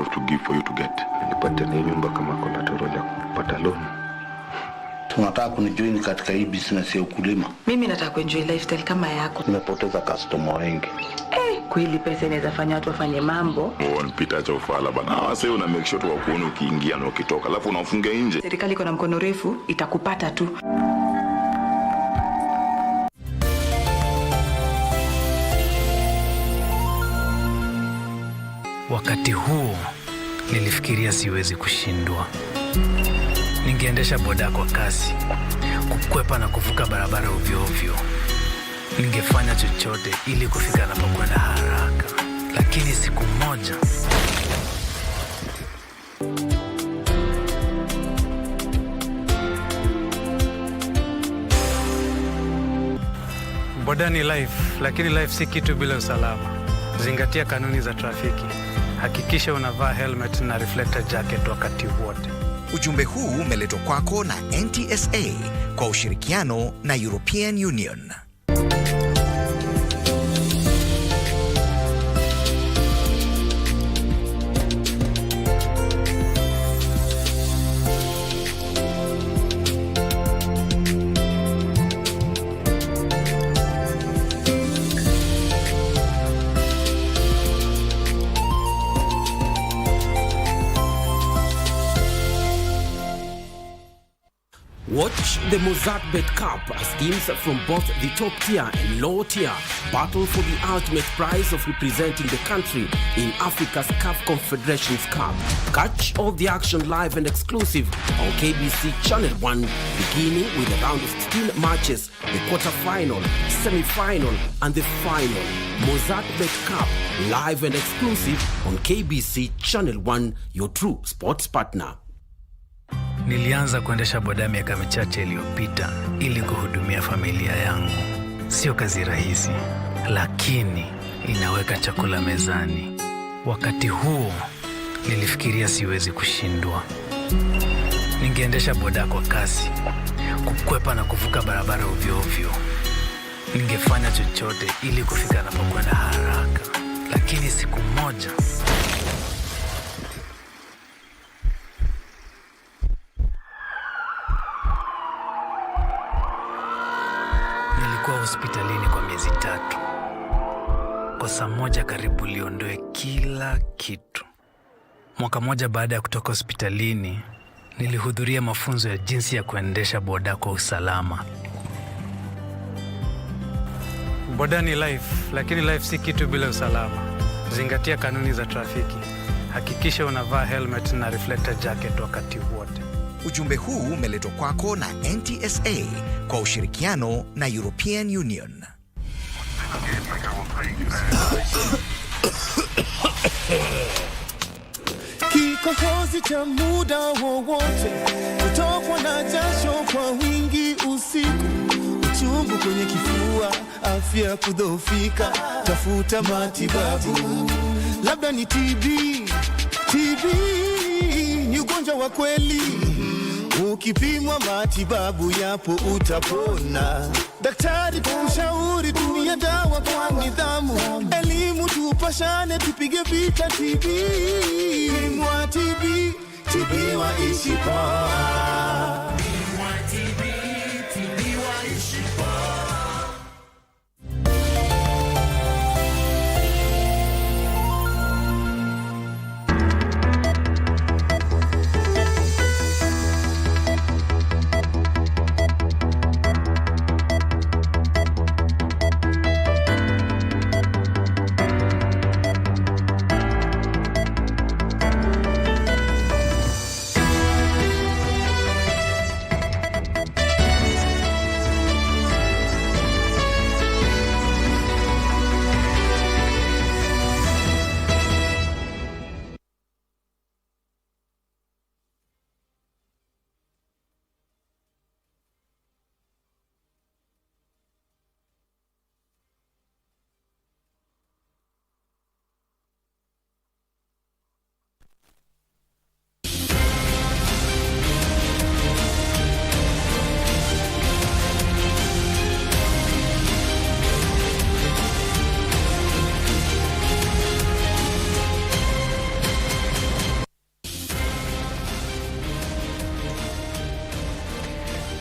supposed to give for you to get. Nipate na nyumba kama kuna toroja kupata loan. Tunataka kunijoin katika hii business ya ukulima. Mimi nataka kuenjoy lifestyle kama yako. Nimepoteza customer wengi. Kweli pesa inaweza fanya watu wafanye mambo. Unapita cha ufala bana. Wase una make sure tu wakuone ukiingia na ukitoka. Alafu unafunga nje. Serikali iko na mkono refu, itakupata tu. Wakati huo nilifikiria siwezi kushindwa. Ningeendesha boda kwa kasi, kukwepa na kuvuka barabara ovyo ovyo. Ningefanya chochote ili kufika napokwenda haraka. Lakini siku moja boda ni life, lakini life si kitu bila usalama. Zingatia kanuni za trafiki. Hakikisha unavaa helmet na reflector jacket wakati wote. Ujumbe huu umeletwa kwako na NTSA kwa ushirikiano na European Union. Watch the Mozartbet Cup as teams from both the top tier and low tier battle for the ultimate prize of representing the country in Africa's CAF Confederations Cup. Catch all the action live and exclusive on KBC Channel 1, beginning with a round of 16 matches, the quarter-final, semi-final and the final. Mozartbet Cup, live and exclusive on KBC Channel 1, your true sports partner. Nilianza kuendesha boda miaka michache iliyopita ili kuhudumia familia yangu. Sio kazi rahisi, lakini inaweka chakula mezani. Wakati huo nilifikiria siwezi kushindwa. Ningeendesha boda kwa kasi, kukwepa na kuvuka barabara ovyo ovyo. Ningefanya chochote ili kufika napokwenda haraka. Lakini siku moja nilikuwa hospitalini kwa miezi 3. Kosa moja karibu liondoe kila kitu. Mwaka moja baada ya kutoka hospitalini, nilihudhuria mafunzo ya jinsi ya kuendesha boda kwa usalama. Boda ni life, lakini life si kitu bila usalama. Zingatia kanuni za trafiki. Hakikisha unavaa helmet na reflector jacket wakati wote. Ujumbe huu umeletwa kwako na NTSA kwa ushirikiano na European Union. Kikohozi cha muda wowote, kutokwa na jasho kwa wingi usiku, uchungu kwenye kifua, afya kudhoofika, tafuta matibabu. Labda ni TB ni ugonjwa wa kweli. Ukipimwa matibabu yapo utapona. Daktari kushauri tumia dawa kwa nidhamu. Elimu tupashane tupige vita TB. Mwa TB, TB waishi poa. Mwa TB, TB waishi poa.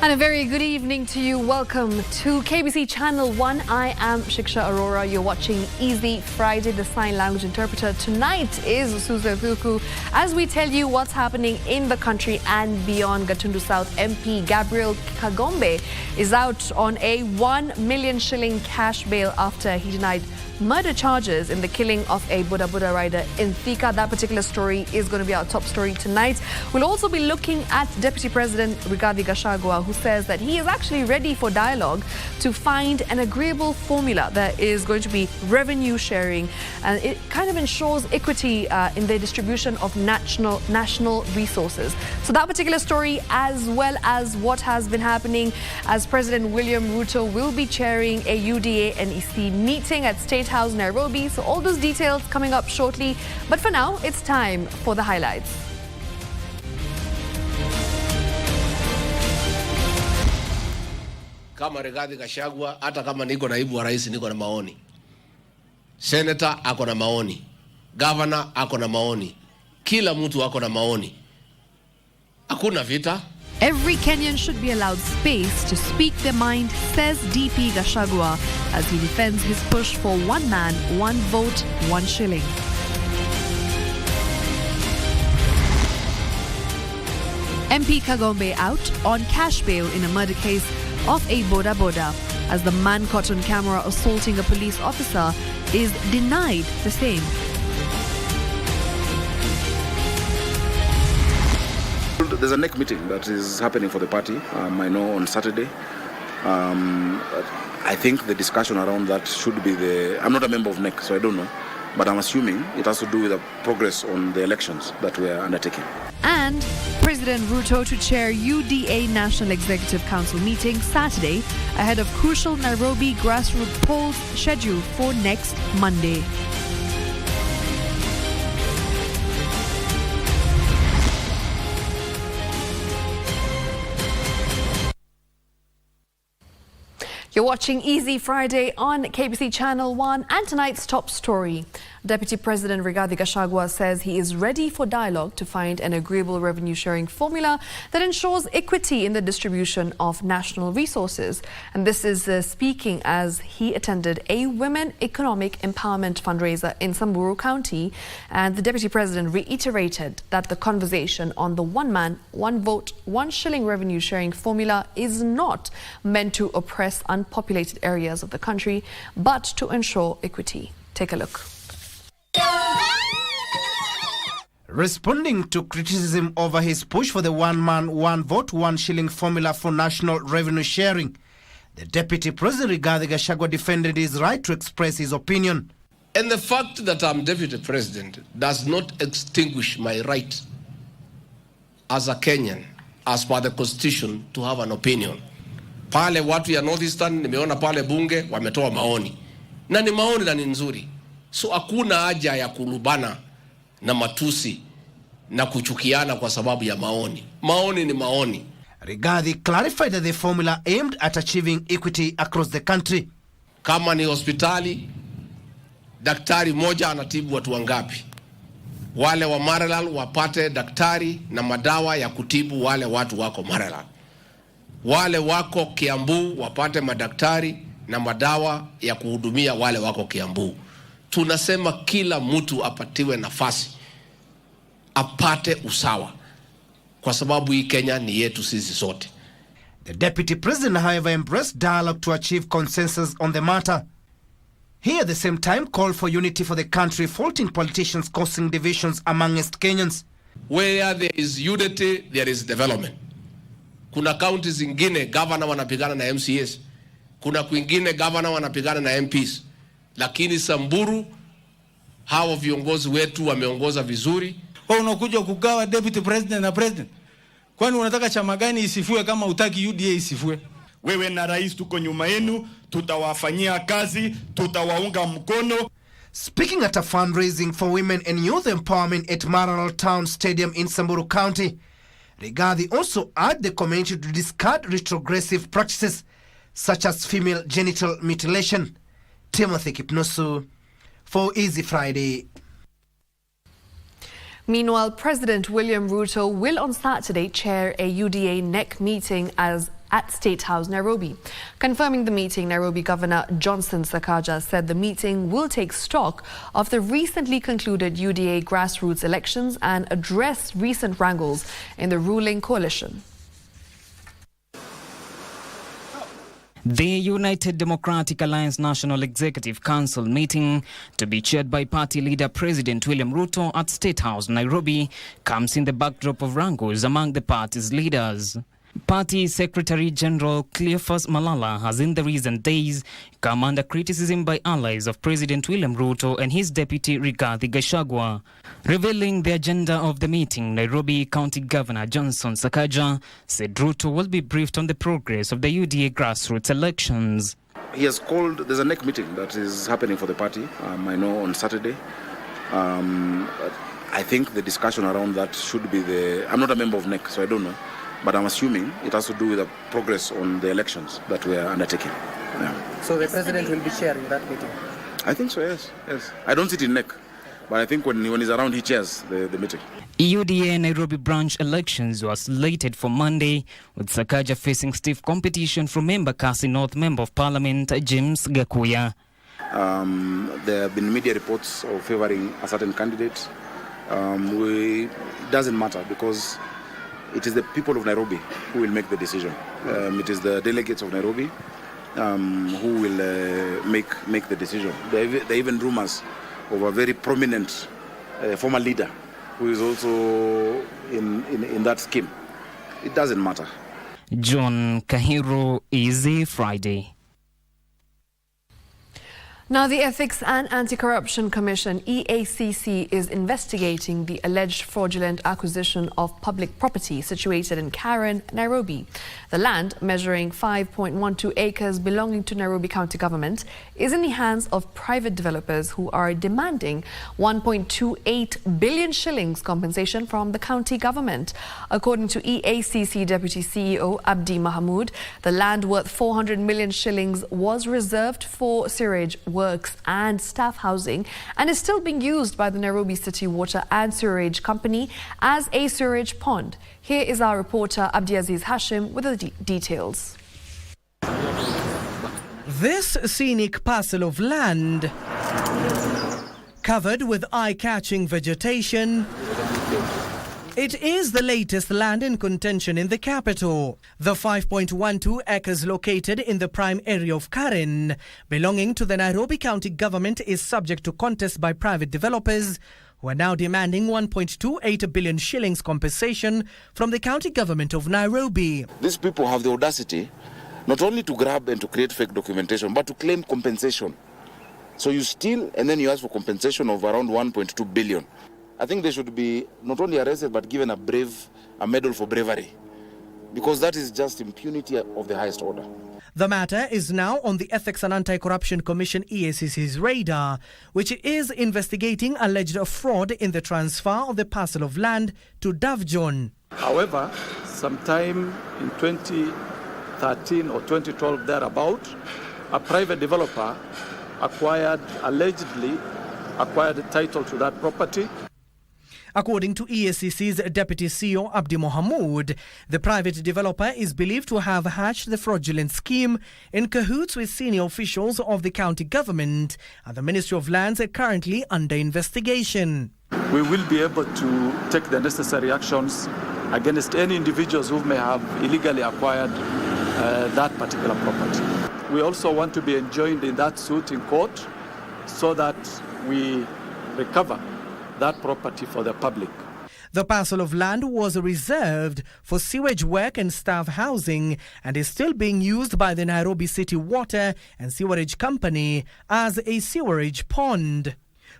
And a very good evening to you. Welcome to KBC Channel 1. I am Shiksha Arora. You're watching Easy Friday, the sign language interpreter. Tonight is Suze Thuku as we tell you what's happening in the country and beyond. Gatundu South MP Gabriel Kagombe is out on a 1 million shilling cash bail after he denied murder charges in the killing of a Buddha rider in Thika. That particular story is going to be our top story tonight. We'll also be looking at Deputy President Rigathi Gachagua, who says that he is actually ready for dialogue to find an agreeable formula that is going to be revenue sharing, and it kind of ensures equity in the distribution of national resources. So that particular story, as well as what has been happening as President William Ruto will be chairing a UDA and EC meeting at State House, Nairobi. So all those details coming up shortly. But for now, it's time for the highlights. Kama Rigathi Gachagua, hata kama niko naibu wa rais niko na maoni. Senator ako na maoni. Governor ako na maoni. Kila mtu ako na maoni. Hakuna vita. Every Kenyan should be allowed space to speak their mind, says DP Gachagua, as he defends his push for one man, one vote, 1 shilling. MP Kagombe out on cash bail in a murder case of a Boda, as the man caught on camera assaulting a police officer is denied the same. There's a NEC meeting that is happening for the party, I know, on Saturday. I think the discussion around that should be I'm not a member of NEC, so I don't know. But I'm assuming it has to do with the progress on the elections that we are undertaking. And President Ruto to chair UDA National Executive Council meeting Saturday ahead of crucial Nairobi grassroots polls scheduled for next Monday. You're watching Easy Friday on KBC Channel 1, and tonight's top story. Deputy President Rigathi Gachagua says he is ready for dialogue to find an agreeable revenue sharing formula that ensures equity in the distribution of national resources. And this is speaking as he attended a Women Economic Empowerment fundraiser in Samburu County. And the Deputy President reiterated that the conversation on the 1 man, 1 vote, 1 shilling revenue sharing formula is not meant to oppress unpopulated areas of the country, but to ensure equity. Take a look. Responding to criticism over his push for the 1 man, 1 vote, 1 shilling formula for national revenue sharing, the Deputy President Rigathi Gachagua defended his right to express his opinion. And the fact that I'm Deputy President does not extinguish my right as a Kenyan, as per the Constitution, to have an opinion. Pale watu ya Northeastern, nimeona pale bunge, wametoa maoni. Na ni maoni na ni nzuri. So hakuna haja ya kulubana na matusi na kuchukiana kwa sababu ya maoni. Maoni ni maoni. Rigathi clarified that the formula aimed at achieving equity across the country. Kama ni hospitali, daktari moja anatibu watu wangapi? Wale wa Maralal wapate daktari na madawa ya kutibu wale watu wako Maralal. Wale wako Kiambu wapate madaktari na madawa ya kuhudumia wale wako Kiambu. Tunasema kila mtu apatiwe nafasi, apate usawa, kwa sababu hii Kenya ni yetu sisi sote. The Deputy President, however, embraced dialogue to achieve consensus on the matter. He at the same time called for unity for the country, faulting politicians causing divisions amongst Kenyans. Where there is unity, there is development. Kuna counties zingine governor wanapigana na MCAs. Kuna kwingine governor wanapigana na MPs. Lakini Samburu hawa viongozi wetu wameongoza vizuri. Kwa unakuja kugawa deputy president na president. Kwani unataka chama gani isifue kama utaki UDA isifue? Wewe na rais tuko nyuma yenu, tutawafanyia kazi, tutawaunga mkono. Speaking at a fundraising for women and youth empowerment at Maralal Town Stadium in Samburu County, Rigathi also urged the community to discard retrogressive practices such as female genital mutilation. Timothy Kipnusu for Easy Friday. Meanwhile, President William Ruto will on Saturday chair a UDA NEC meeting at at State House, Nairobi. Confirming the meeting, Nairobi Governor Johnson Sakaja said the meeting will take stock of the recently concluded UDA grassroots elections and address recent wrangles in the ruling coalition. The United Democratic Alliance National Executive Council meeting, to be chaired by party leader President William Ruto at State House, Nairobi, comes in the backdrop of wrangles among the party's leaders. Party Secretary General Cleophas Malala has in the recent days come under criticism by allies of President William Ruto and his deputy Rigathi Gachagua. Revealing the agenda of the meeting, Nairobi County Governor Johnson Sakaja said Ruto will be briefed on the progress of the UDA grassroots elections. He has called, there's a NEC meeting that is happening for the party, I know on Saturday. I think the discussion around that should be I'm not a member of NEC, so I don't know. But I'm assuming it has to do with the progress on the elections that we are undertaking. Yeah. So the president will be chairing that meeting? I think so, yes. I don't sit in NEC, but I think when he's around, he chairs the meeting. UDA Nairobi branch elections were slated for Monday, with Sakaja facing stiff competition from member Kasi North Member of Parliament James Gakuya. There have been media reports of favoring a certain candidate. It doesn't matter because it is the people of Nairobi who will make the decision. It is the delegates of Nairobi who will make the decision. There are even rumors of a very prominent former leader who is also in that scheme. It doesn't matter. John Kahiro, Easy Friday. Now, the Ethics and Anti-Corruption Commission, EACC, is investigating the alleged fraudulent acquisition of public property situated in Karen, Nairobi. The land, measuring 5.12 acres belonging to Nairobi County Government, is in the hands of private developers who are demanding 1.28 billion shillings compensation from the county government. According to EACC Deputy CEO Abdi Mahmood, the land worth 400 million shillings was reserved for sewage works and staff housing and is still being used by the Nairobi City Water and Sewerage Company as a sewage pond. Here is our reporter Abdiaziz Hashim with the details. This scenic parcel of land, covered with eye-catching vegetation, it is the latest land in contention in the capital. The 5.12 acres located in the prime area of Karen, belonging to the Nairobi County Government, is subject to contest by private developers who are now demanding 1.28 billion shillings compensation from the county government of Nairobi. These people have the audacity not only to grab and to create fake documentation, but to claim compensation. So you steal and then you ask for compensation of around 1.2 billion. I think they should be not only arrested but given a medal for bravery, because that is just impunity of the highest order. The matter is now on the Ethics and Anti-Corruption Commission EACC's radar, which is investigating alleged fraud in the transfer of the parcel of land to Davjon. However, sometime in 2013 or 2012 thereabout, a private developer allegedly acquired a title to that property. According to EACC's Deputy CEO Abdi Mohamud, the private developer is believed to have hatched the fraudulent scheme in cahoots with senior officials of the county government, and the Ministry of Lands are currently under investigation. We will be able to take the necessary actions against any individuals who may have illegally acquired that particular property. We also want to be enjoined in that suit in court so that we recover that property for the public. The parcel of land was reserved for sewage work and staff housing and is still being used by the Nairobi City Water and Sewerage Company as a sewerage pond.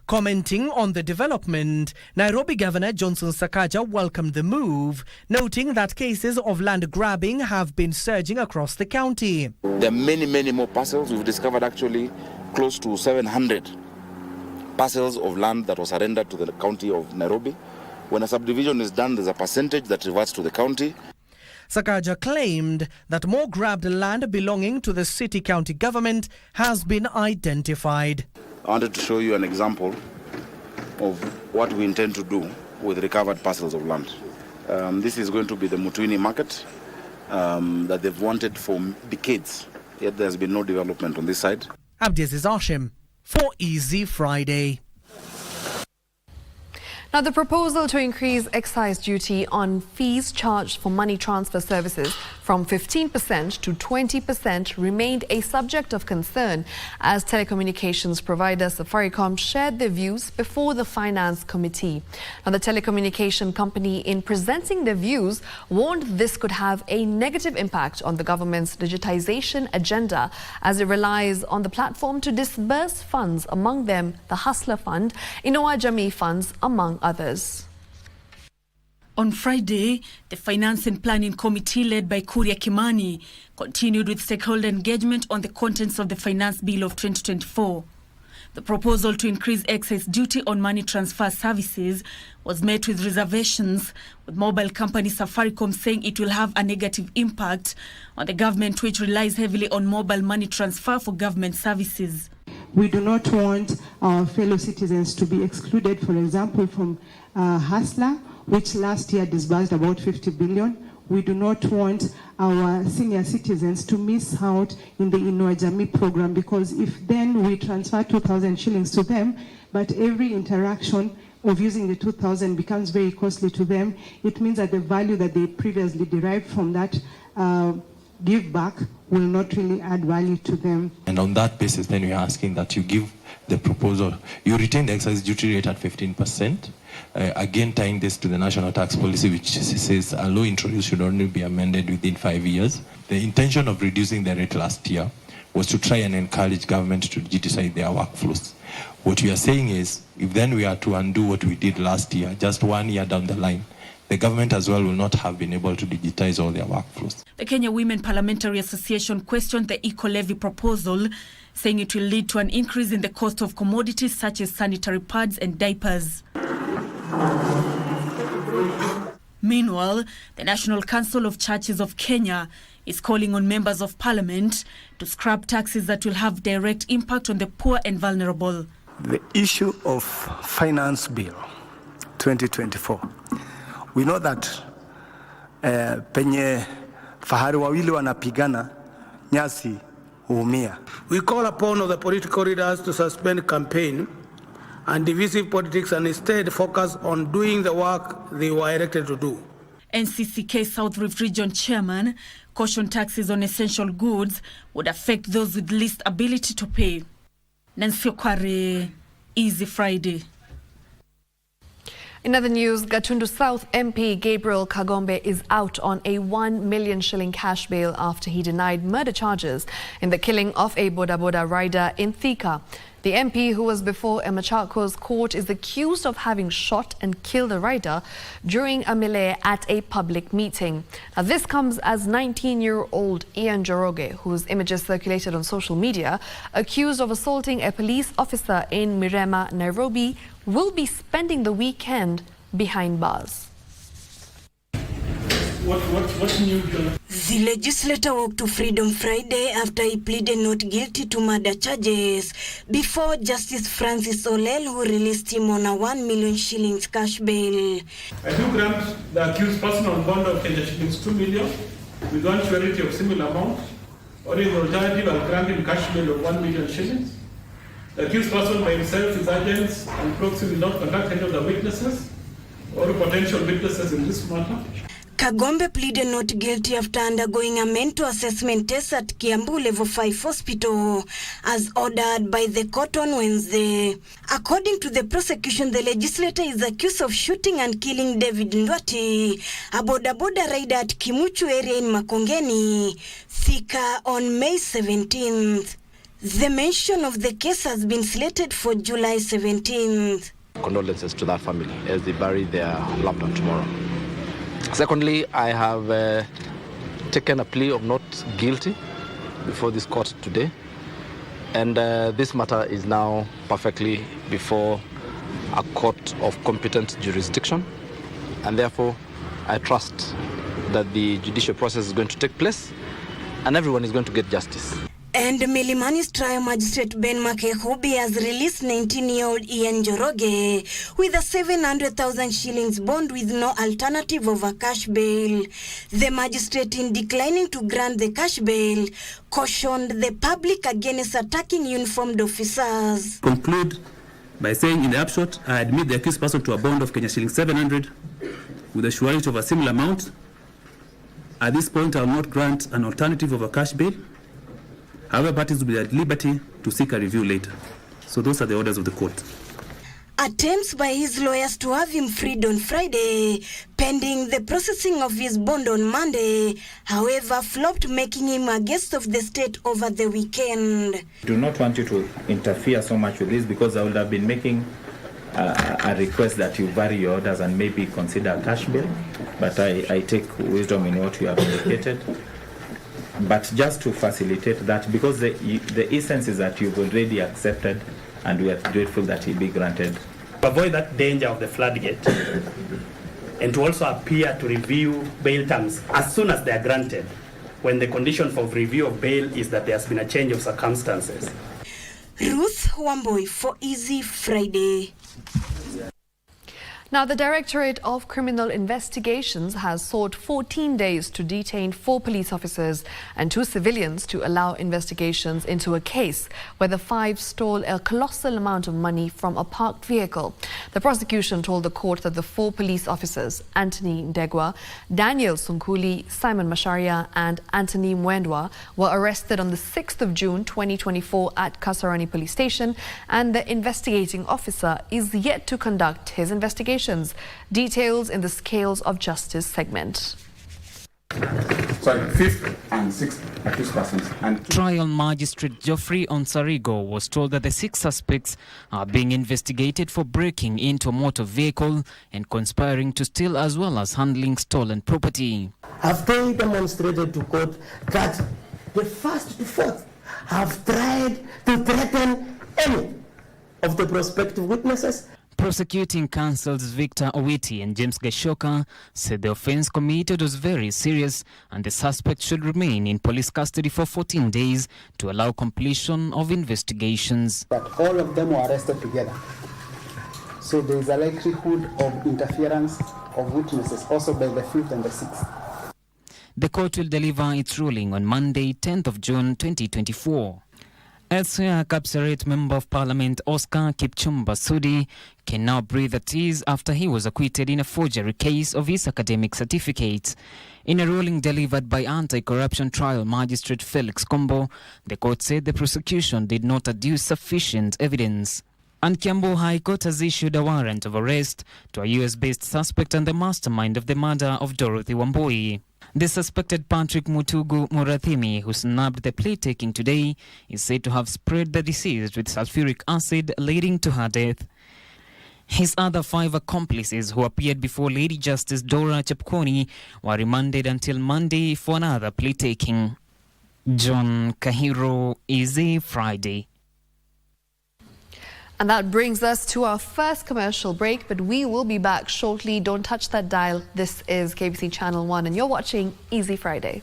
Commenting on the development, Nairobi Governor Johnson Sakaja welcomed the move, noting that cases of land grabbing have been surging across the county. There are many more parcels. We've discovered actually close to 700 parcels of land that was surrendered to the county of Nairobi. When a subdivision is done, there's a percentage that reverts to the county. Sakaja claimed that more grabbed land belonging to the city county government has been identified. I wanted to show you an example of what we intend to do with recovered parcels of land. This is going to be the Mutwini market. that they've wanted for decades, yet there's been no development on this side. Abdiaziz Ashim for Easy Friday. Now, the proposal to increase excise duty on fees charged for money transfer services from 15% to 20% remained a subject of concern as telecommunications provider Safaricom shared their views before the Finance Committee. Now, the telecommunication company, in presenting their views, warned this could have a negative impact on the government's digitization agenda as it relies on the platform to disburse funds, among them the Hustler Fund, Inua Jamii funds, among others. On Friday, the Finance and Planning Committee, led by Kuria Kimani, continued with stakeholder engagement on the contents of the Finance Bill of 2024. The proposal to increase excise duty on money transfer services was met with reservations, with mobile company Safaricom saying it will have a negative impact on the government, which relies heavily on mobile money transfer for government services. We do not want our fellow citizens to be excluded, for example, from Hustler, which last year disbursed about 50 billion. We do not want our senior citizens to miss out in the Inua Jamii program, because if then we transfer 2,000 shillings to them, but every interaction of using the 2,000 becomes very costly to them, it means that the value that they previously derived from that give back will not really add value to them. And on that basis, then we're asking that you give the proposal, you retain the excise duty rate at 15%, again tying this to the national tax policy, which says a law introduced should only be amended within 5 years. The intention of reducing the rate last year was to try and encourage government to digitize their workflows. What we are saying is, if then we are to undo what we did last year, just 1 year down the line, the government as well will not have been able to digitize all their workflows. The Kenya Women Parliamentary Association questioned the eco-levy proposal, saying it will lead to an increase in the cost of commodities such as sanitary pads and diapers. Meanwhile, the National Council of Churches of Kenya is calling on members of parliament to scrap taxes that will have direct impact on the poor and vulnerable. The issue of Finance Bill 2024. We know that penye fahari wawili wanapigana nyasi huumia. We call upon all the political leaders to suspend campaign and divisive politics and instead focus on doing the work they were elected to do. NCCK South Rift Region Chairman cautioned taxes on essential goods would affect those with least ability to pay. Nancy Okware, Easy Friday. In other news, Gatundu South MP Gabriel Kagombe is out on a 1 million shilling cash bail after he denied murder charges in the killing of a Boda Boda rider in Thika. The MP, who was before a Machakos court, is accused of having shot and killed a rider during a melee at a public meeting. Now, this comes as 19-year-old Ian Joroge, whose images circulated on social media, accused of assaulting a police officer in Mirema, Nairobi, will be spending the weekend behind bars. What new? The legislator walked to Freedom Friday after he pleaded not guilty to murder charges before Justice Francis Olel, who released him on a 1 million shillings cash bail. I do grant the accused person on bond of Kenya shillings 2 million with one surety of similar amount, or in alternative, I'll grant him cash bail of 1 million shillings. The accused person by himself, his agents, and proxy will not contact any of the witnesses or potential witnesses in this matter. Kagombe pleaded not guilty after undergoing a mental assessment test at Kiambu Level 5 Hospital as ordered by the court on Wednesday. According to the prosecution, the legislator is accused of shooting and killing David Ndwati, a Boda Boda rider at Kimuchu area in Makongeni, Thika, on May 17th. The mention of the case has been slated for July 17th. Condolences to that family as they bury their loved one tomorrow. Secondly, I have taken a plea of not guilty before this court today, and this matter is now perfectly before a court of competent jurisdiction, and therefore I trust that the judicial process is going to take place and everyone is going to get justice. And Milimani's trial magistrate Ben Makehubi has released 19-year-old Ian Joroge with a 700,000 shillings bond with no alternative of a cash bail. The magistrate, in declining to grant the cash bail, cautioned the public against attacking uniformed officers. Conclude by saying, in the upshot, I admit the accused person to a bond of Kenya shillings 700 with a surety of a similar amount. At this point, I will not grant an alternative of a cash bail. However, parties will be at liberty to seek a review later. So those are the orders of the court. Attempts by his lawyers to have him freed on Friday, pending the processing of his bond on Monday, however, flopped, making him a guest of the state over the weekend. I do not want you to interfere so much with this, because I would have been making a request that you vary your orders and maybe consider a cash bail, but I take wisdom in what you have indicated. But just to facilitate that, because the essence is that you've already accepted, and we are grateful that he be granted. To avoid that danger of the floodgate, and to also appear to review bail terms as soon as they are granted, when the condition for review of bail is that there has been a change of circumstances. Ruth Wamboi for Easy Friday. Now, the Directorate of Criminal Investigations has sought 14 days to detain 4 police officers and 2 civilians to allow investigations into a case where the 5 stole a colossal amount of money from a parked vehicle. The prosecution told the court that the 4 police officers, Anthony Ndegwa, Daniel Sunkuli, Simon Masharia and Anthony Mwendwa, were arrested on the 6th of June 2024 at Kasarani Police Station, and the investigating officer is yet to conduct his investigation. Details in the Scales of Justice segment. Fifth and sixth accused persons. Trial Magistrate Geoffrey Onsarigo was told that the 6 suspects are being investigated for breaking into a motor vehicle and conspiring to steal, as well as handling stolen property. Have they demonstrated to court that the first to fourth have tried to threaten any of the prospective witnesses? Prosecuting counsels Victor Owiti and James Gashoka said the offense committed was very serious and the suspect should remain in police custody for 14 days to allow completion of investigations. But all of them were arrested together. So there is a likelihood of interference of witnesses also by the 5th and the 6th. The court will deliver its ruling on Monday, 10th of June 2024. Elsewhere, Kapseret Member of Parliament Oscar Kipchumba Sudi can now breathe at ease after he was acquitted in a forgery case of his academic certificates. In a ruling delivered by Anti-Corruption Trial Magistrate Felix Kombo, the court said the prosecution did not adduce sufficient evidence. And Kiambu High Court has issued a warrant of arrest to a US-based suspect and the mastermind of the murder of Dorothy Wambui. The suspected Patrick Mutugu Murathimi, who snubbed the plea-taking today, is said to have sprayed the deceased with sulfuric acid, leading to her death. His other 5 accomplices, who appeared before Lady Justice Dora Chepkwony, were remanded until Monday for another plea-taking. John Kahiro, Easy Friday. And that brings us to our first commercial break, but we will be back shortly. Don't touch that dial. This is KBC Channel 1 and you're watching Easy Friday.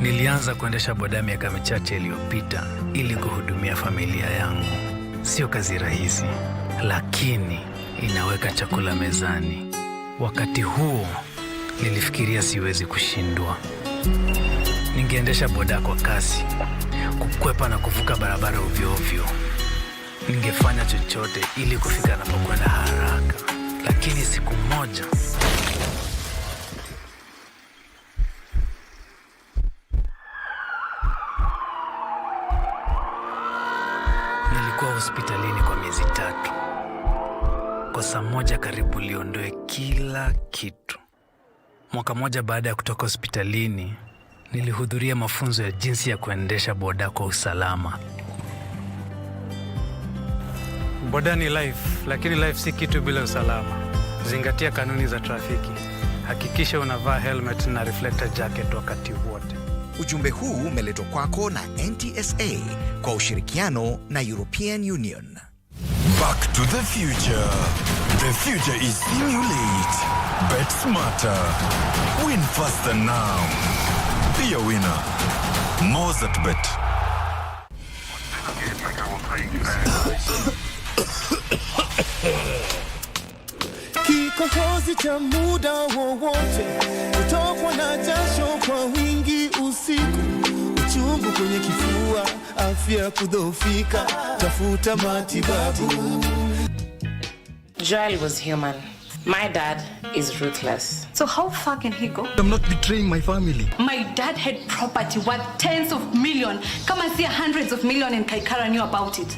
Nilianza kuendesha boda miaka michache iliyopita ili kuhudumia familia yangu. Sio kazi rahisi, lakini inaweka chakula mezani. Wakati huo nilifikiria siwezi kushindwa. Ningeendesha boda kwa kasi, kukwepa na kuvuka barabara ovyo ovyo. Ningefanya chochote ili kufika napokwenda haraka. Lakini siku moja nilikuwa hospitalini kwa miezi 3. Kosa moja karibu liondoe kila kitu. Mwaka moja baada ya kutoka hospitalini, nilihudhuria mafunzo ya jinsi ya kuendesha boda kwa usalama. Boda ni life, lakini life si kitu bila usalama. Zingatia kanuni za trafiki. Hakikisha unavaa helmet na reflector jacket wakati wote. Ujumbe huu umeletwa kwako na NTSA kwa ushirikiano na European Union. Back to the future. The future is simulate. Bet smarter. Win faster now. Be a winner. Mozart Bet. Kikohozi cha muda wowote, kutokwa na jasho kwa wingi usiku, uchungu kwenye kifua, afya kudhoofika, tafuta matibabu. Joel was human. My dad is ruthless. So how far can he go? I'm not betraying my family. My dad had property worth tens of millions. Come and see hundreds of millions, and Kaikara knew about it.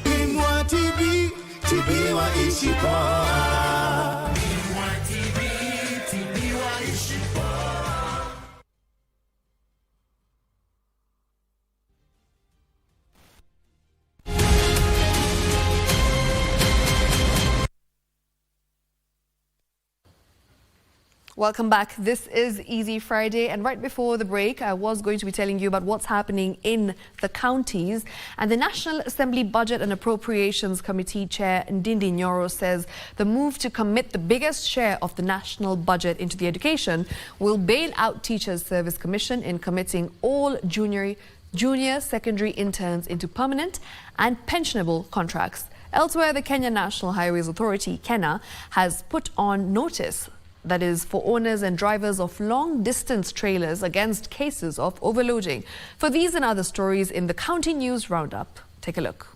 Welcome back. This is Easy Friday, and right before the break, I was going to be telling you about what's happening in the counties. And the National Assembly Budget and Appropriations Committee Chair Ndindi Nyoro says the move to commit the biggest share of the national budget into the education will bail out Teachers Service Commission in committing all junior secondary interns into permanent and pensionable contracts. Elsewhere, the Kenya National Highways Authority, KENHA, has put on notice that is for owners and drivers of long-distance trailers against cases of overloading. For these and other stories in the County News Roundup, take a look.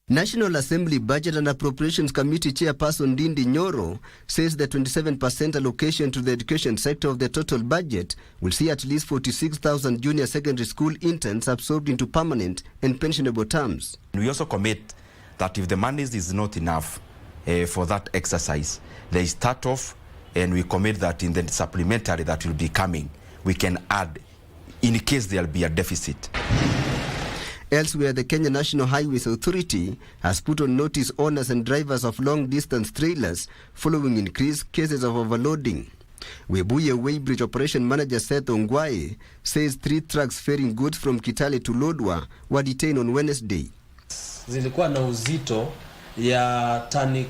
National Assembly Budget and Appropriations Committee Chairperson Ndindi Nyoro says the 27% allocation to the education sector of the total budget will see at least 46,000 junior secondary school interns absorbed into permanent and pensionable terms. We also commit that if the money is not enough for that exercise, there is start-off, and we commit that in the supplementary that will be coming, we can add in case there will be a deficit. Elsewhere, the Kenya National Highways Authority has put on notice owners and drivers of long-distance trailers following increased cases of overloading. Webuye Weighbridge Operation Manager Seth Ongwae says 3 trucks ferrying goods from Kitale to Lodwar were detained on Wednesday. Zilikuwa na uzito ya tani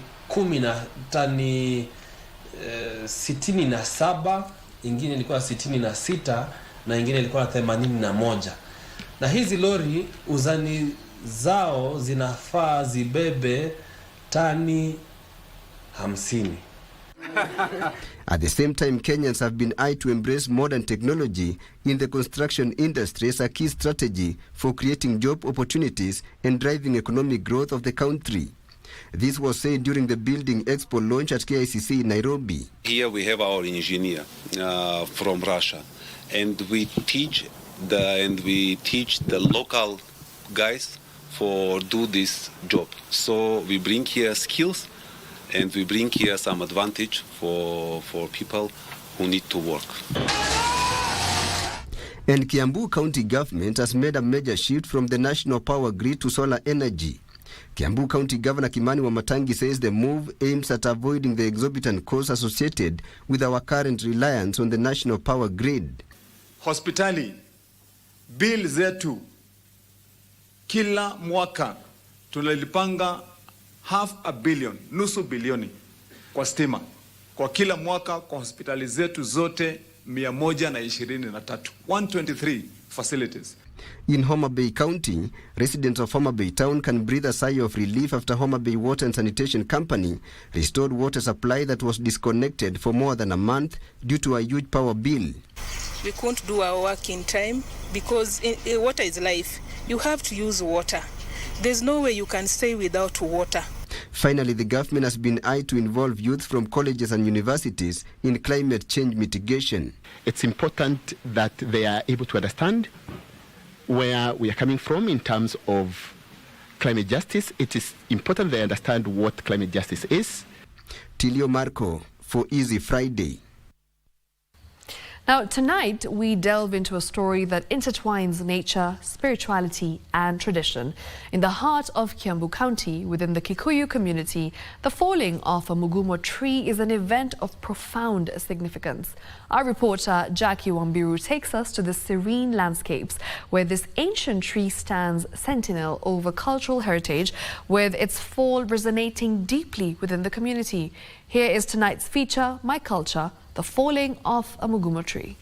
67, ingine ilikuwa 66 na ingine ilikuwa 81. Na hizi lori uzani zao zinafaa zibebe tani 50. At the same time, Kenyans have been eyed to embrace modern technology in the construction industry as a key strategy for creating job opportunities and driving economic growth of the country. This was said during the Building Expo launch at KICC in Nairobi. Here we have our engineer from Russia, and we teach the local guys for do this job. So we bring here skills, and we bring here some advantage for people who need to work. And Kiambu County government has made a major shift from the national power grid to solar energy. Kiambu County Governor Kimani Wamatangi says the move aims at avoiding the exorbitant costs associated with our current reliance on the national power grid. Hospitali, bill zetu, kila mwaka tunalipanga $500 million, nusu bilioni kwa stima. Kwa kila mwaka kwa hospitali zetu zote 123, 123 facilities. In Homa Bay County, residents of Homa Bay Town can breathe a sigh of relief after Homa Bay Water and Sanitation Company restored water supply that was disconnected for more than a month due to a huge power bill. We couldn't do our work in time because water is life. You have to use water. There's no way you can stay without water. Finally, the government has been eyed to involve youth from colleges and universities in climate change mitigation. It's important that they are able to understand where we are coming from in terms of climate justice. It is important they understand what climate justice is. Tilio Marco for Easy Friday. Now, tonight, we delve into a story that intertwines nature, spirituality, and tradition. In the heart of Kiambu County, within the Kikuyu community, the falling of a Mugumo tree is an event of profound significance. Our reporter, Jackie Wambiru, takes us to the serene landscapes where this ancient tree stands sentinel over cultural heritage, with its fall resonating deeply within the community. Here is tonight's feature, My Culture, the falling of a Mugumo tree.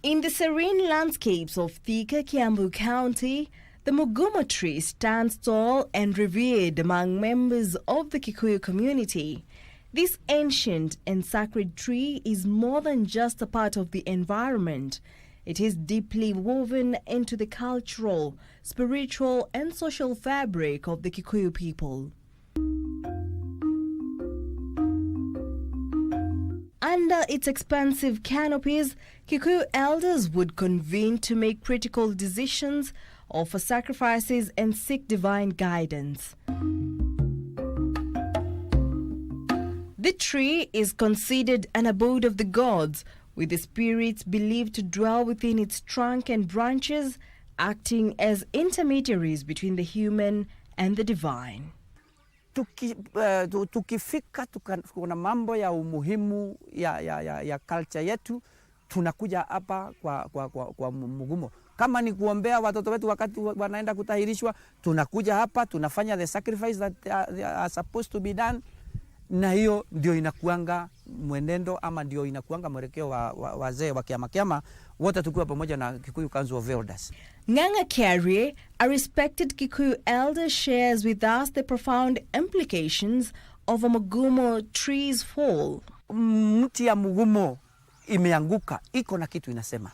In the serene landscapes of Thika, Kiambu County, the Mugumo tree stands tall and revered among members of the Kikuyu community. This ancient and sacred tree is more than just a part of the environment. It is deeply woven into the cultural, spiritual, and social fabric of the Kikuyu people. Under its expansive canopies, Kikuyu elders would convene to make critical decisions, offer sacrifices, and seek divine guidance. The tree is considered an abode of the gods, with the spirits believed to dwell within its trunk and branches, acting as intermediaries between the human and the divine. Tukifika kuna mambo ya umuhimu ya culture yetu, tunakuja hapa kwa Mugumo. Kama ni kuombea watoto wetu wakati wanaenda kutahirishwa, tunakuja hapa, tunafanya the sacrifice that are supposed to be done. Na hiyo ndio inakuanga mwenendo ama ndio inakuanga mwelekeo wa wazee wa kiama wote tukiwa pamoja na Kikuyu Council of Elders. Nganga Carrie, a respected Kikuyu elder, shares with us the profound implications of a Mugumo tree's fall. Mti ya Mugumo imeanguka, iko na kitu inasema.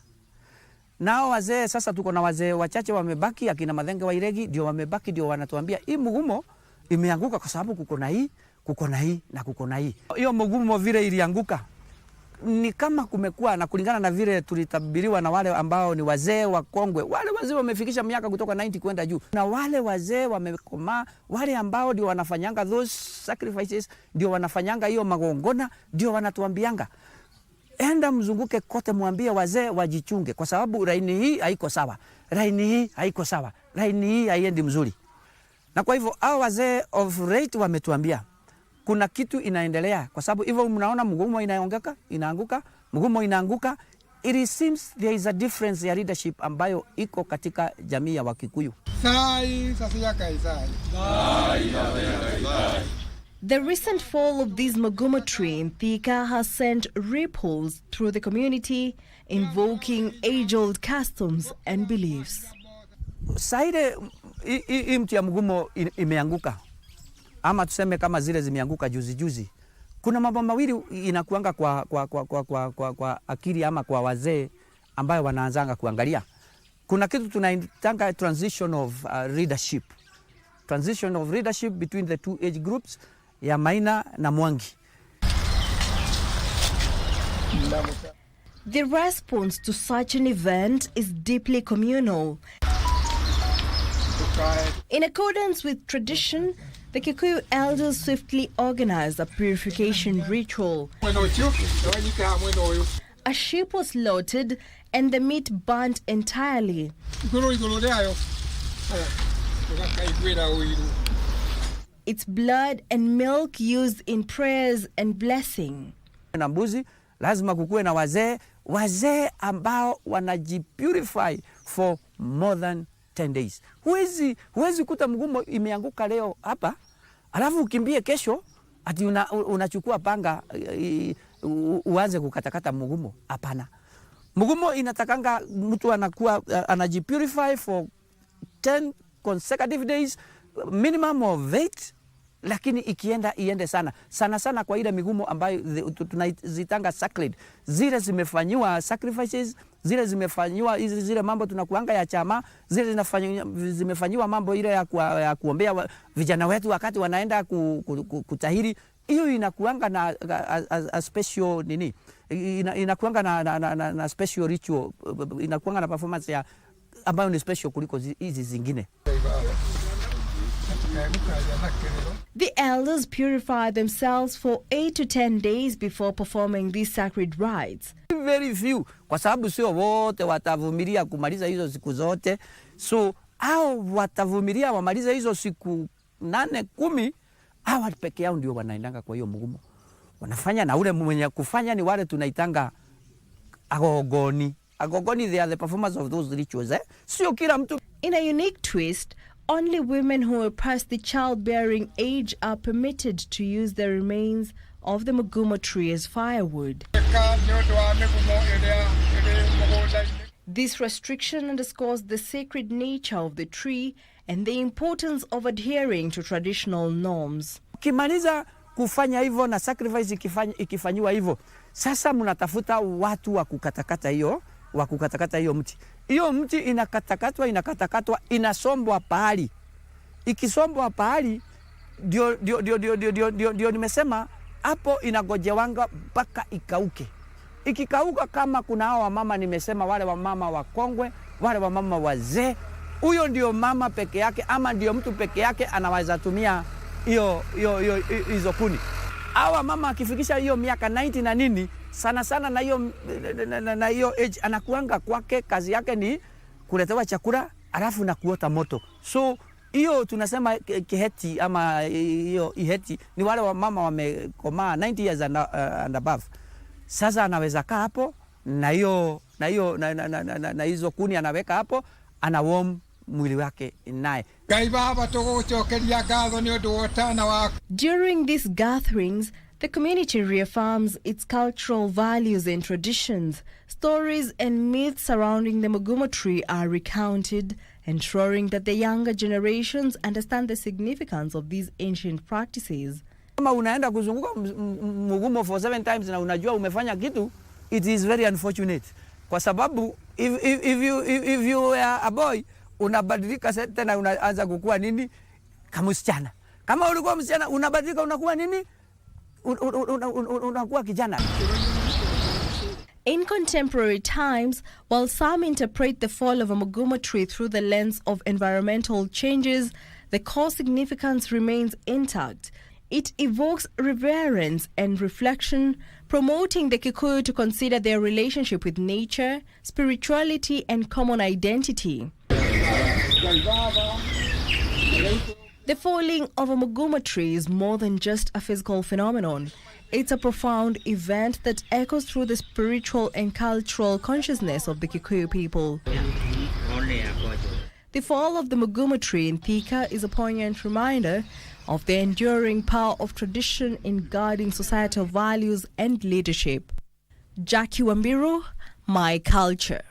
Nao wazee sasa tuko na wazee wachache wamebaki, akina Madhenge wa Iregi ndio wamebaki, ndio wanatuambia hii Mugumo imeanguka kwa sababu kuko na hii, kuko na hii na kuko na hii. Hiyo Mugumo vile ilianguka ni kama kumekuwa na kulingana na vile tulitabiriwa na wale ambao ni wazee wa kongwe. Wale wazee wamefikisha miaka kutoka 90 kwenda juu. Na wale wazee wamekomaa, wale ambao ndio wanafanyanga those sacrifices, ndio wanafanyanga hiyo magongona, ndio wanatuambianga enda mzunguke kote, mwambie wazee wajichunge kwa sababu laini hii haiko sawa. Laini hii haiko sawa. Laini hii haiendi mzuri. Na kwa hivyo hao wazee of rate wametuambia kuna kitu inaendelea kwa sababu hivyo mnaona Mugumo inaanguka, Mugumo inaanguka. It seems there is a difference ya leadership ambayo iko katika jamii ya Wakikuyu. The recent fall of this Mugumo tree in Thika has sent ripples through the community, invoking age-old customs and beliefs. Saide mti ya Mugumo imeanguka, ama tuseme kama zile zimeanguka juzi. Kuna mambo mawili inakuanga kwa akili ama kwa wazee ambayo wanaanzanga kuangalia. Kuna kitu tunaitanga transition of leadership. Transition of leadership between the two age groups ya Maina na Mwangi. The response to such an event is deeply communal. In accordance with tradition, the Kikuyu elders swiftly organized a purification ritual. A sheep was slaughtered and the meat burnt entirely. Its blood and milk used in prayers and blessing. Na mbuzi lazima kukuwe na wazee ambao wanajipurify for more than 10 days. Huwezi kuta Mugumo imeanguka leo hapa, alafu ukimbie kesho ati unachukua panga uanze kukatakata Mugumo. Hapana. Mugumo inatakanga mtu anakuwa anajipurify for 10 consecutive days, minimum of 8, lakini ikienda iende sana sana kwa ile migumo ambayo tunazitanga sacred, zile zimefanyiwa sacrifices, zile zimefanyiwa zile mambo tunakuanga ya chama, zile zimefanyiwa mambo ile ya kuombea vijana wetu wakati wanaenda kutahiri. Hiyo inakuanga na a special nini, inakuanga na special ritual, inakuanga na performance ya ambayo ni special kuliko hizi zingine. The elders purify themselves for 8 to 10 days before performing these sacred rites. Very few, kwa sababu sio wote watavumilia kumaliza hizo siku zote. So hao watavumilia wamaliza hizo siku 8, 10, hawa peke yao ndio wanaendanga kwa hiyo Mugumo. Wanafanya, na ule mwenye kufanya ni wale tunaitanga agogoni. Agogoni, they are the performers of those rituals. Sio kila mtu. In a unique twist, only women who are past the childbearing age are permitted to use the remains of the Mugumo tree as firewood. This restriction underscores the sacred nature of the tree and the importance of adhering to traditional norms. Kimaliza kufanya hivyo na sacrifice ikifanywa hivyo, sasa mnatafuta watu wa kukatakata hiyo mti. Hiyo mti inakatakatwa, inasombwa pahali. Ikisombwa pahali ndio nimesema hapo inagojewanga mpaka ikauke. Ikikauka, kama kuna hao wamama nimesema, wale wamama wakongwe, wale wamama wazee, huyo ndio mama peke yake ama ndio mtu peke yake anaweza tumia hizo kuni. Hawa mama akifikisha hiyo miaka 90 na nini, sana na hiyo age, anakuanga kwake, kazi yake ni kuletewa chakula alafu na kuota moto. So hiyo tunasema kiheti ama hiyo iheti ni wale wa mama wamekomaa 90 years and above. Sasa anaweza kaa hapo na hizo kuni anaweka hapo, ana warm mwili wake naye. During these gatherings, the community reaffirms its cultural values and traditions. Stories and myths surrounding the Mugumo tree are recounted, ensuring that the younger generations understand the significance of these ancient practices. Kama unaenda kuzunguka Mugumo for 7 times na unajua umefanya kitu, it is very unfortunate. Kwa sababu if you are a boy, unabadilika tena unaanza kukua nini? Kama msichana. Kama ulikuwa msichana unabadilika unakuwa nini? Unakuwa kijana. In contemporary times, while some interpret the fall of a Mugumo tree through the lens of environmental changes, the core significance remains intact. It evokes reverence and reflection, promoting the Kikuyu to consider their relationship with nature, spirituality, and common identity. The falling of a Mugumo tree is more than just a physical phenomenon. It's a profound event that echoes through the spiritual and cultural consciousness of the Kikuyu people. The fall of the Mugumo tree in Thika is a poignant reminder of the enduring power of tradition in guiding societal values and leadership. Jackie Wambiru, My Culture.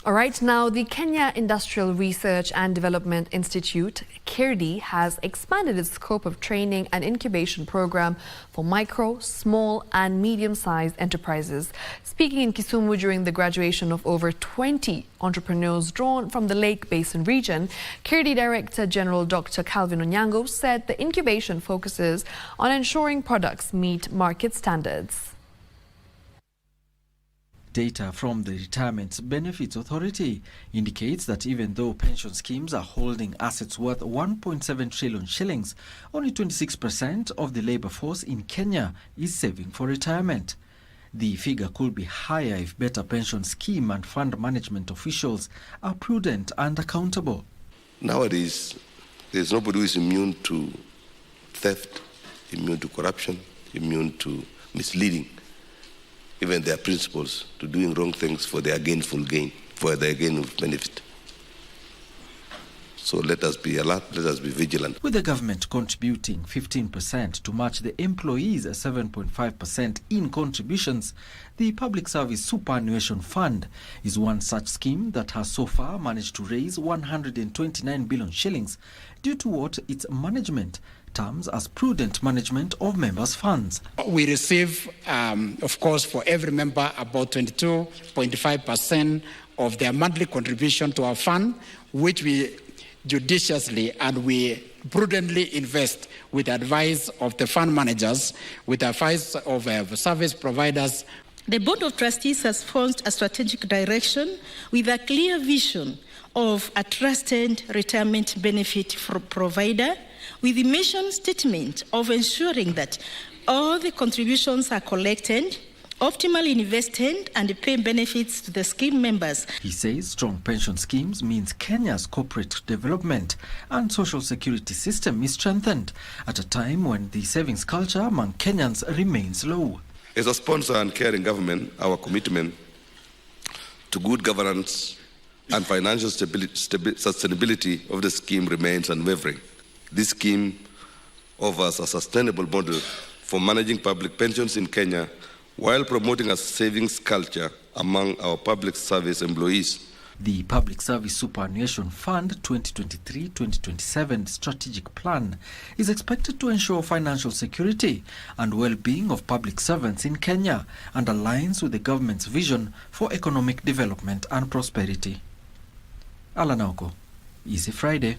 All right, now the Kenya Industrial Research and Development Institute, KIRDI, has expanded its scope of training and incubation program for micro, small and medium-sized enterprises. Speaking in Kisumu during the graduation of over 20 entrepreneurs drawn from the Lake Basin region, KIRDI Director General Dr. Calvin Onyango said the incubation focuses on ensuring products meet market standards. Data from the Retirement Benefits Authority indicates that even though pension schemes are holding assets worth 1.7 trillion shillings, only 26% of the labor force in Kenya is saving for retirement. The figure could be higher if better pension scheme and fund management officials are prudent and accountable. Nowadays, there's nobody who is immune to theft, immune to corruption, immune to misleading even their principals, to doing wrong things for their gainful gain, for their gain of benefit. So let us be alert, let us be vigilant. With the government contributing 15% to match the employees' 7.5% in contributions, the Public Service Superannuation Fund is one such scheme that has so far managed to raise 129 billion shillings due to what its management terms as prudent management of members' funds. We receive, of course, for every member about 22.5% of their monthly contribution to our fund, which we judiciously and we prudently invest with the advice of the fund managers, with the advice of service providers. The Board of Trustees has formed a strategic direction with a clear vision of a trusted retirement benefit provider, with the mission statement of ensuring that all the contributions are collected, optimally invested, and pay benefits to the scheme members. He says strong pension schemes means Kenya's corporate development and social security system is strengthened at a time when the savings culture among Kenyans remains low. As a sponsor and caring government, our commitment to good governance and financial sustainability of the scheme remains unwavering. This scheme offers a sustainable model for managing public pensions in Kenya while promoting a savings culture among our public service employees. The Public Service Superannuation Fund 2023-2027 strategic plan is expected to ensure financial security and well-being of public servants in Kenya and aligns with the government's vision for economic development and prosperity. Alanauko, Easy Friday.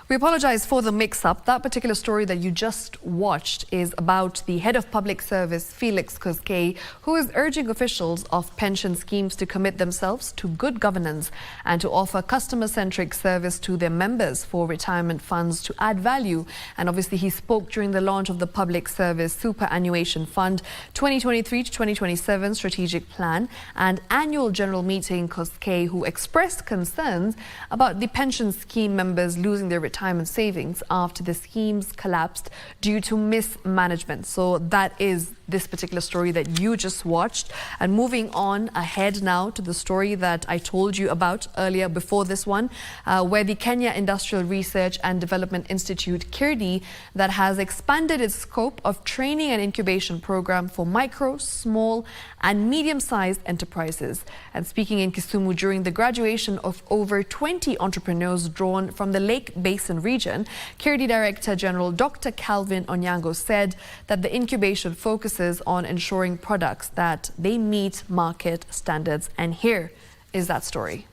We apologize for the mix-up. That particular story that you just watched is about the head of public service, Felix Koskei, who is urging officials of pension schemes to commit themselves to good governance and to offer customer-centric service to their members for retirement funds to add value. And obviously, he spoke during the launch of the Public Service Superannuation Fund 2023 to 2027 strategic plan and annual general meeting. Koskei, who expressed concerns about the pension scheme members losing their retirement savings after the schemes collapsed due to mismanagement. So that is this particular story that you just watched. And moving on ahead now to the story that I told you about earlier before this one, where the Kenya Industrial Research and Development Institute, KIRDI, that has expanded its scope of training and incubation program for micro, small and medium-sized enterprises. And speaking in Kisumu during the graduation of over 20 entrepreneurs drawn from the Lake Basin region, KIRDI Director General Dr. Calvin Onyango said that the incubation focuses on ensuring products that they meet market standards. And here is that story.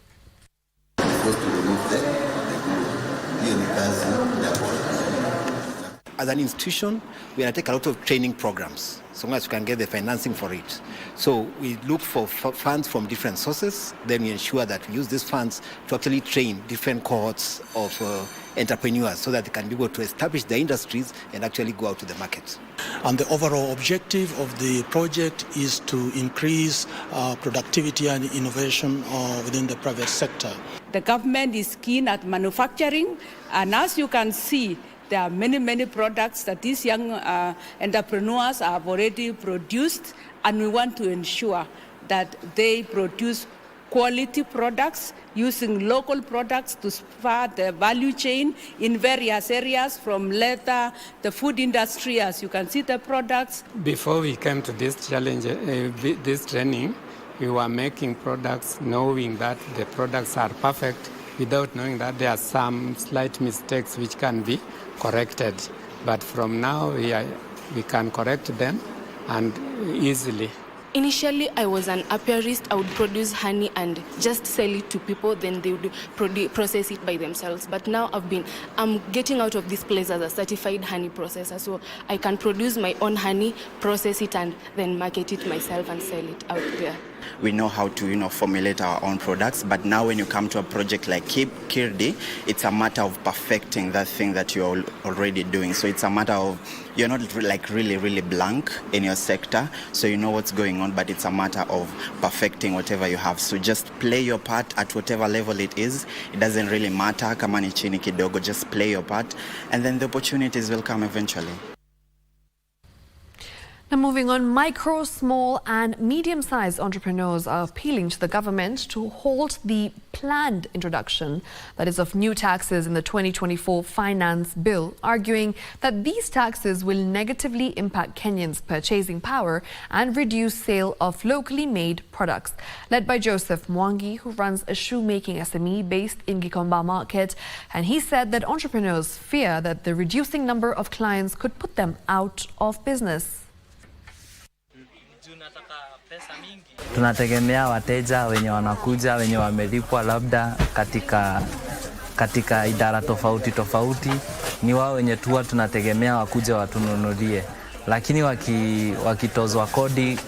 As an institution, we undertake a lot of training programs, so long as we can get the financing for it. So we look for funds from different sources, then we ensure that we use these funds to actually train different cohorts of entrepreneurs so that they can be able to establish their industries and actually go out to the market. And the overall objective of the project is to increase productivity and innovation within the private sector. The government is keen at manufacturing, and as you can see, there are many products that these young entrepreneurs have already produced, and we want to ensure that they produce quality products using local products to spur the value chain in various areas, from leather, the food industry, as you can see the products. Before we came to this challenge, this training, we were making products knowing that the products are perfect, without knowing that there are some slight mistakes which can be corrected. But from now, we can correct them and easily. Initially, I was an apiarist. I would produce honey and just sell it to people, then they would process it by themselves. But now I'm getting out of this place as a certified honey processor, so I can produce my own honey, process it, and then market it myself and sell it out there. we know how to, formulate our own products. But now when you come to a project like Kirdi, it's a matter of perfecting that thing that you're already doing. So it's a matter of, you're not like really blank in your sector, so you know what's going on, but it's a matter of perfecting whatever you have. So just play your part at whatever level it is. It doesn't really matter kama ni chini kidogo, just play your part, and then the opportunities will come eventually. Now moving on, micro, small and medium-sized entrepreneurs are appealing to the government to halt the planned introduction, that is, of new taxes in the 2024 finance bill, arguing that these taxes will negatively impact Kenyans' purchasing power and reduce sale of locally made products. Led by Joseph Mwangi, who runs a shoemaking SME based in Gikomba Market, and he said that entrepreneurs fear that the reducing number of clients could put them out of business. Tunategemea wateja wenye wanakuja wenye wamelipwa labda katika idara tofauti ni wao wenye tuwa tunategemea wakuja watununulie, lakini wakitozwa kodi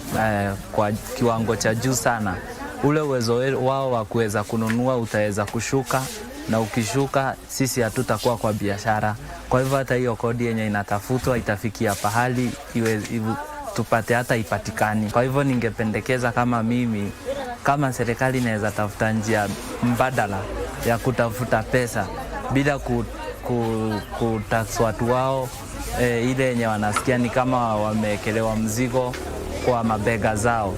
kwa kiwango cha juu sana, ule uwezo wao wa kuweza kununua utaweza kushuka, na ukishuka sisi hatutakuwa kwa biashara. Kwa hivyo hata hiyo kodi yenye inatafutwa itafikia pahali tupate hata ipatikani. Kwa hivyo ningependekeza kama serikali inaweza tafuta njia mbadala ya kutafuta pesa bila kutax watu wao, ile yenye wanasikia ni kama wamekelewa mzigo kwa mabega zao.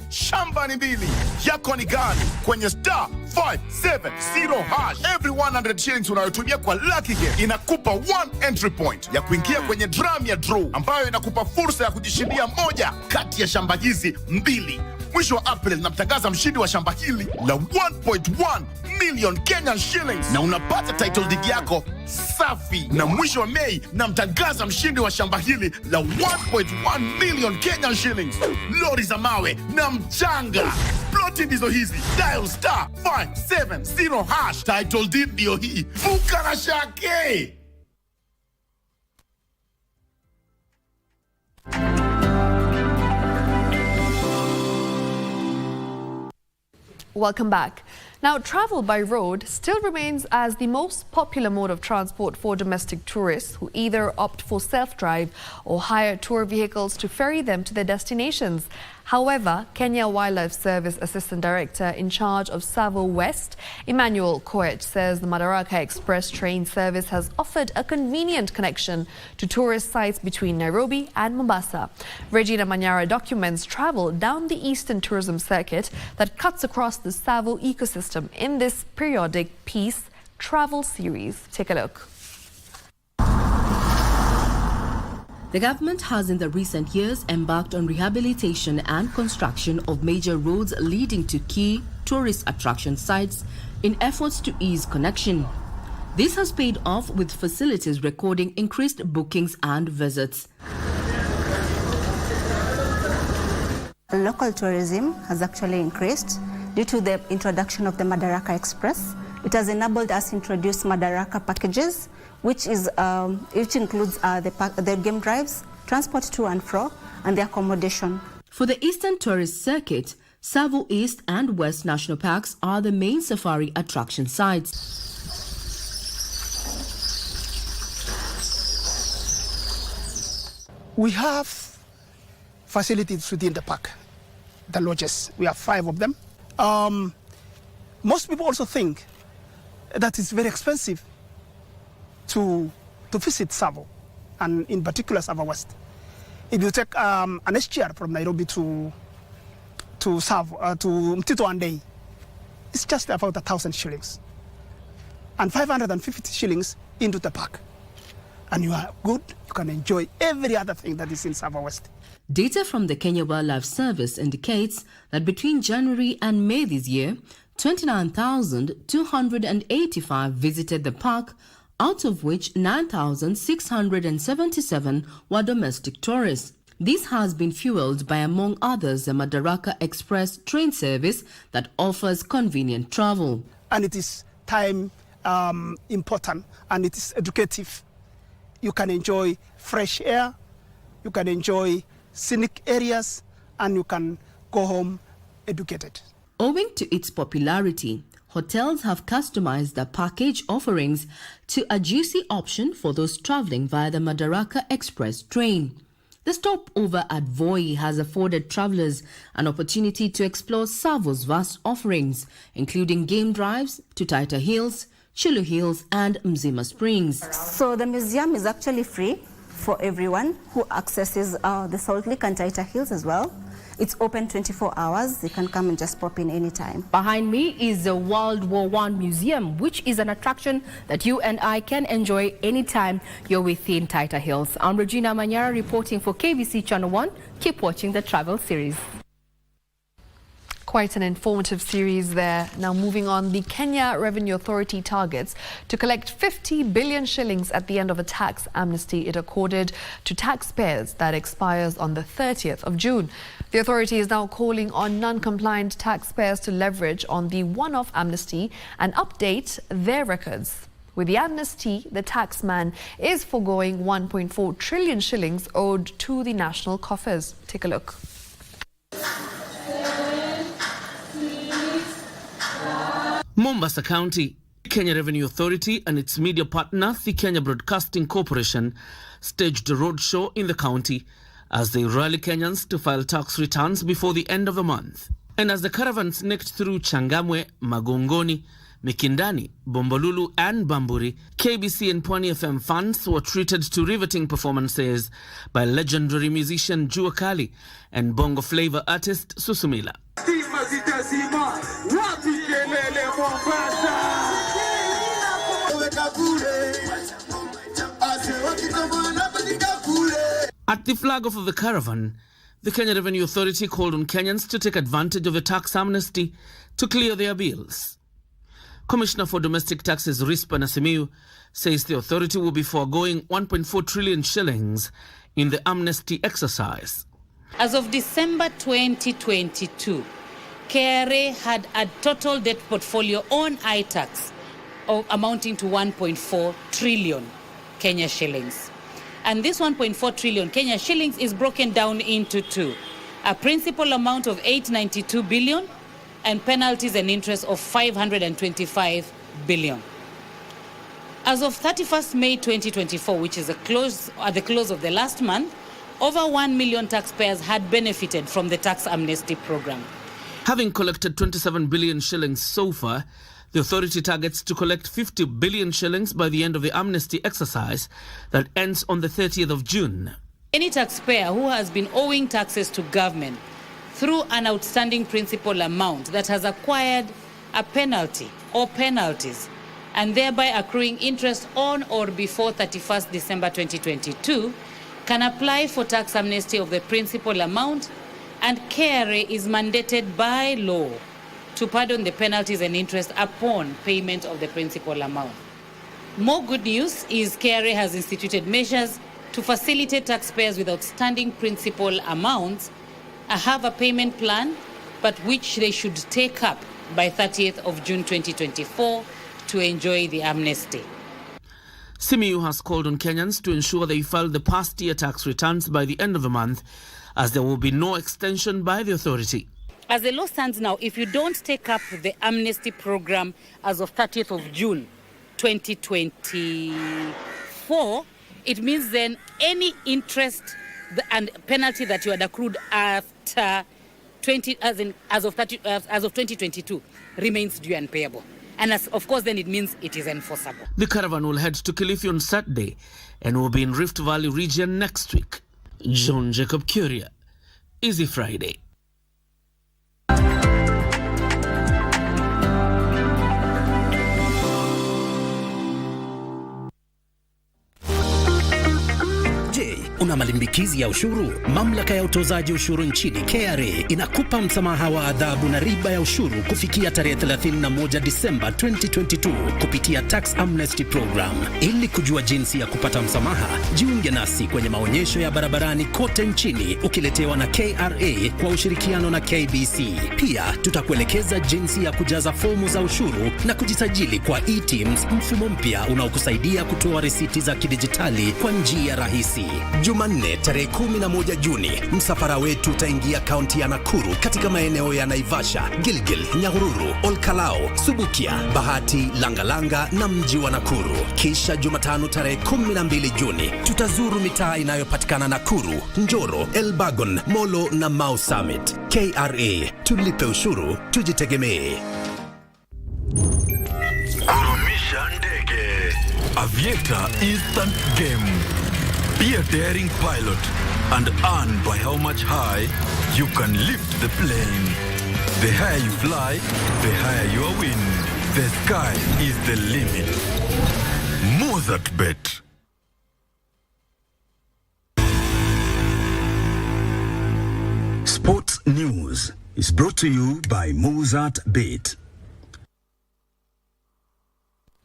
Shamba ni mbili, yako ni gani? Kwenye star 570 hash. Every 100 shillings unayotumia kwa Lucky Game inakupa 1 entry point ya kuingia kwenye drum ya draw, ambayo inakupa fursa ya kujishindia moja kati ya shamba hizi mbili. Mwisho wa April namtangaza mshindi wa shamba hili la 1.1 million Kenyan shillings, na unapata title deed yako safi. Na mwisho wa Mei namtangaza mshindi wa shamba hili la 1.1 million Kenyan shillings, lori za mawe na mchanga. Ploti ndizo hizi, dial star 570 hash, title deed ndio hii. Vuka na shake. Welcome back. Now, travel by road still remains as the most popular mode of transport for domestic tourists who either opt for self-drive or hire tour vehicles to ferry them to their destinations. However, Kenya Wildlife Service Assistant Director in charge of Savo West, Emmanuel Koech, says the Madaraka Express train service has offered a convenient connection to tourist sites between Nairobi and Mombasa. Regina Manyara documents travel down the Eastern Tourism Circuit that cuts across the Savo ecosystem in this periodic peace travel series. Take a look. The government has in the recent years embarked on rehabilitation and construction of major roads leading to key tourist attraction sites in efforts to ease connection. This has paid off with facilities recording increased bookings and visits. Local tourism has actually increased due to the introduction of the Madaraka Express. It has enabled us to introduce Madaraka packages, which includes the game drives, transport to and fro, and the accommodation. For the Eastern Tourist Circuit, Savo East and West National Parks are the main safari attraction sites. We have facilities within the park, the lodges. We have 5 of them. Most people also think that it's very expensive to visit Savo, and in particular Savo West. If you take an SGR from Nairobi to Savo, to Mtito and Day, it's just about 1,000 shillings and 550 shillings into the park. And you are good, you can enjoy every other thing that is in Savo West. Data from the Kenya Wildlife Service indicates that between January and May this year, 29,285 visited the park, out of which 9,677 were domestic tourists. This has been fueled by, among others, the Madaraka Express train service that offers convenient travel. and it is time important, and it is educative. You can enjoy fresh air, you can enjoy scenic areas, and you can go home educated. Owing to its popularity, hotels have customized their package offerings to a juicy option for those traveling via the Madaraka Express train. The stopover at Voi has afforded travelers an opportunity to explore Savo's vast offerings, including game drives to Taita Hills, Chulu Hills and Mzima Springs. So the museum is actually free for everyone who accesses the Salt Lake and Taita Hills as well. It's open 24 hours. You can come and just pop in anytime. Behind me is the World War I Museum, which is an attraction that you and I can enjoy anytime you're within Taita Hills. I'm Regina Manyara reporting for KBC Channel 1. Keep watching the travel series. Quite an informative series there. Now moving on, the Kenya Revenue Authority targets to collect 50 billion shillings at the end of a tax amnesty it accorded to taxpayers that expires on the 30th of June. The authority is now calling on non-compliant taxpayers to leverage on the one-off amnesty and update their records. With the amnesty, the taxman is foregoing 1.4 trillion shillings owed to the national coffers. Take a look. Mombasa County, Kenya Revenue Authority and its media partner, the Kenya Broadcasting Corporation, staged a roadshow in the county as they rally Kenyans to file tax returns before the end of the month. And as the caravan sneaked through Changamwe, Magongoni, Mikindani, Bombolulu and Bamburi, KBC and Pwani FM fans were treated to riveting performances by legendary musician Jua Kali and bongo flavor artist Susumila. At the flag off of the caravan, the Kenya Revenue Authority called on Kenyans to take advantage of the tax amnesty to clear their bills. Commissioner for Domestic Taxes Rispa Nasimiu says the authority will be foregoing 1.4 trillion shillings in the amnesty exercise. As of December 2022, KRA had a total debt portfolio on iTax of amounting to 1.4 trillion Kenya shillings. And this 1.4 trillion Kenya shillings is broken down into two: a principal amount of 892 billion and penalties and interest of 525 billion. As of 31st May 2024, which is at the close of the last month, over 1 million taxpayers had benefited from the tax amnesty program. Having collected 27 billion shillings so far, the authority targets to collect 50 billion shillings by the end of the amnesty exercise that ends on the 30th of June. Any taxpayer who has been owing taxes to government through an outstanding principal amount that has acquired a penalty or penalties and thereby accruing interest on or before 31st December 2022 can apply for tax amnesty of the principal amount, and KRA is mandated by law to pardon the penalties and interest upon payment of the principal amount. More good news is KRA has instituted measures to facilitate taxpayers with outstanding principal amounts have a payment plan, but which they should take up by 30th of June 2024 to enjoy the amnesty. Simiyu has called on Kenyans to ensure they file the past year tax returns by the end of the month, as there will be no extension by the authority. As the law stands now, if you don't take up the amnesty program as of 30th of June 2024, it means then any interest and penalty that you had accrued after as of 2022 remains due and payable. And of course, then it means it is enforceable. The caravan will head to Kilifi on Saturday and will be in Rift Valley region next week. John Jacob Curia, Easy Friday. Una malimbikizi ya ushuru? Mamlaka ya utozaji ushuru nchini KRA inakupa msamaha wa adhabu na riba ya ushuru kufikia tarehe 31 Disemba 2022 kupitia Tax Amnesty Program. Ili kujua jinsi ya kupata msamaha, jiunge nasi kwenye maonyesho ya barabarani kote nchini ukiletewa na KRA kwa ushirikiano na KBC. Pia tutakuelekeza jinsi ya kujaza fomu za ushuru na kujisajili kwa e-Teams, mfumo mpya unaokusaidia kutoa risiti za kidijitali kwa njia rahisi. Jumanne tarehe 11 Juni, msafara wetu utaingia kaunti ya Nakuru katika maeneo ya Naivasha, Gilgil, Nyahururu, Olkalao, Subukia, Bahati, Langalanga na mji wa Nakuru. Kisha Jumatano tarehe 12 Juni, tutazuru mitaa inayopatikana Nakuru, Njoro, Elbagon, Molo na Mau Summit. KRA, tulipe ushuru, tujitegemee. Kurumisha ndege. Aviator instant game. Be a daring pilot and earn by how much high you can lift the plane. The higher you fly, the higher your win. The sky is the limit. Mozart Bet. Sports News is brought to you by Mozart Bet.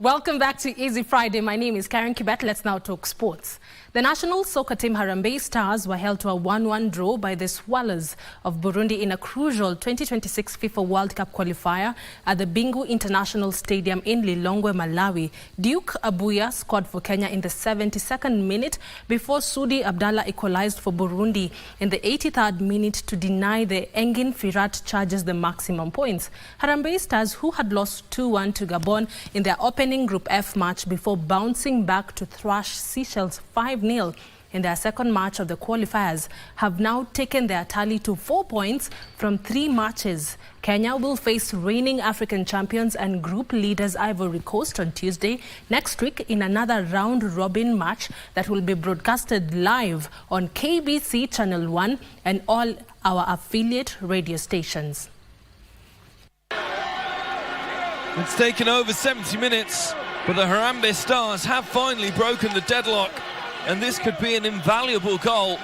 Welcome back to Easy Friday. My name is Karen Kibet. Let's now talk sports. The national soccer team Harambee Stars were held to a 1-1 draw by the Swallows of Burundi in a crucial 2026 FIFA World Cup qualifier at the Bingu International Stadium in Lilongwe, Malawi. Duke Abuya scored for Kenya in the 72nd minute before Sudi Abdallah equalized for Burundi in the 83rd minute to deny the Engin Firat Chargers the maximum points. Harambee Stars, who had lost 2-1 to Gabon in their opening Group F match before bouncing back to thrash Seychelles 5-0 in their second match of the qualifiers, have now taken their tally to 4 points from 3 matches. Kenya will face reigning African champions and group leaders Ivory Coast on Tuesday next week in another round-robin match that will be broadcasted live on KBC Channel 1 and all our affiliate radio stations. It's taken over 70 minutes, but the Harambee Stars have finally broken the deadlock, and this could be an invaluable goal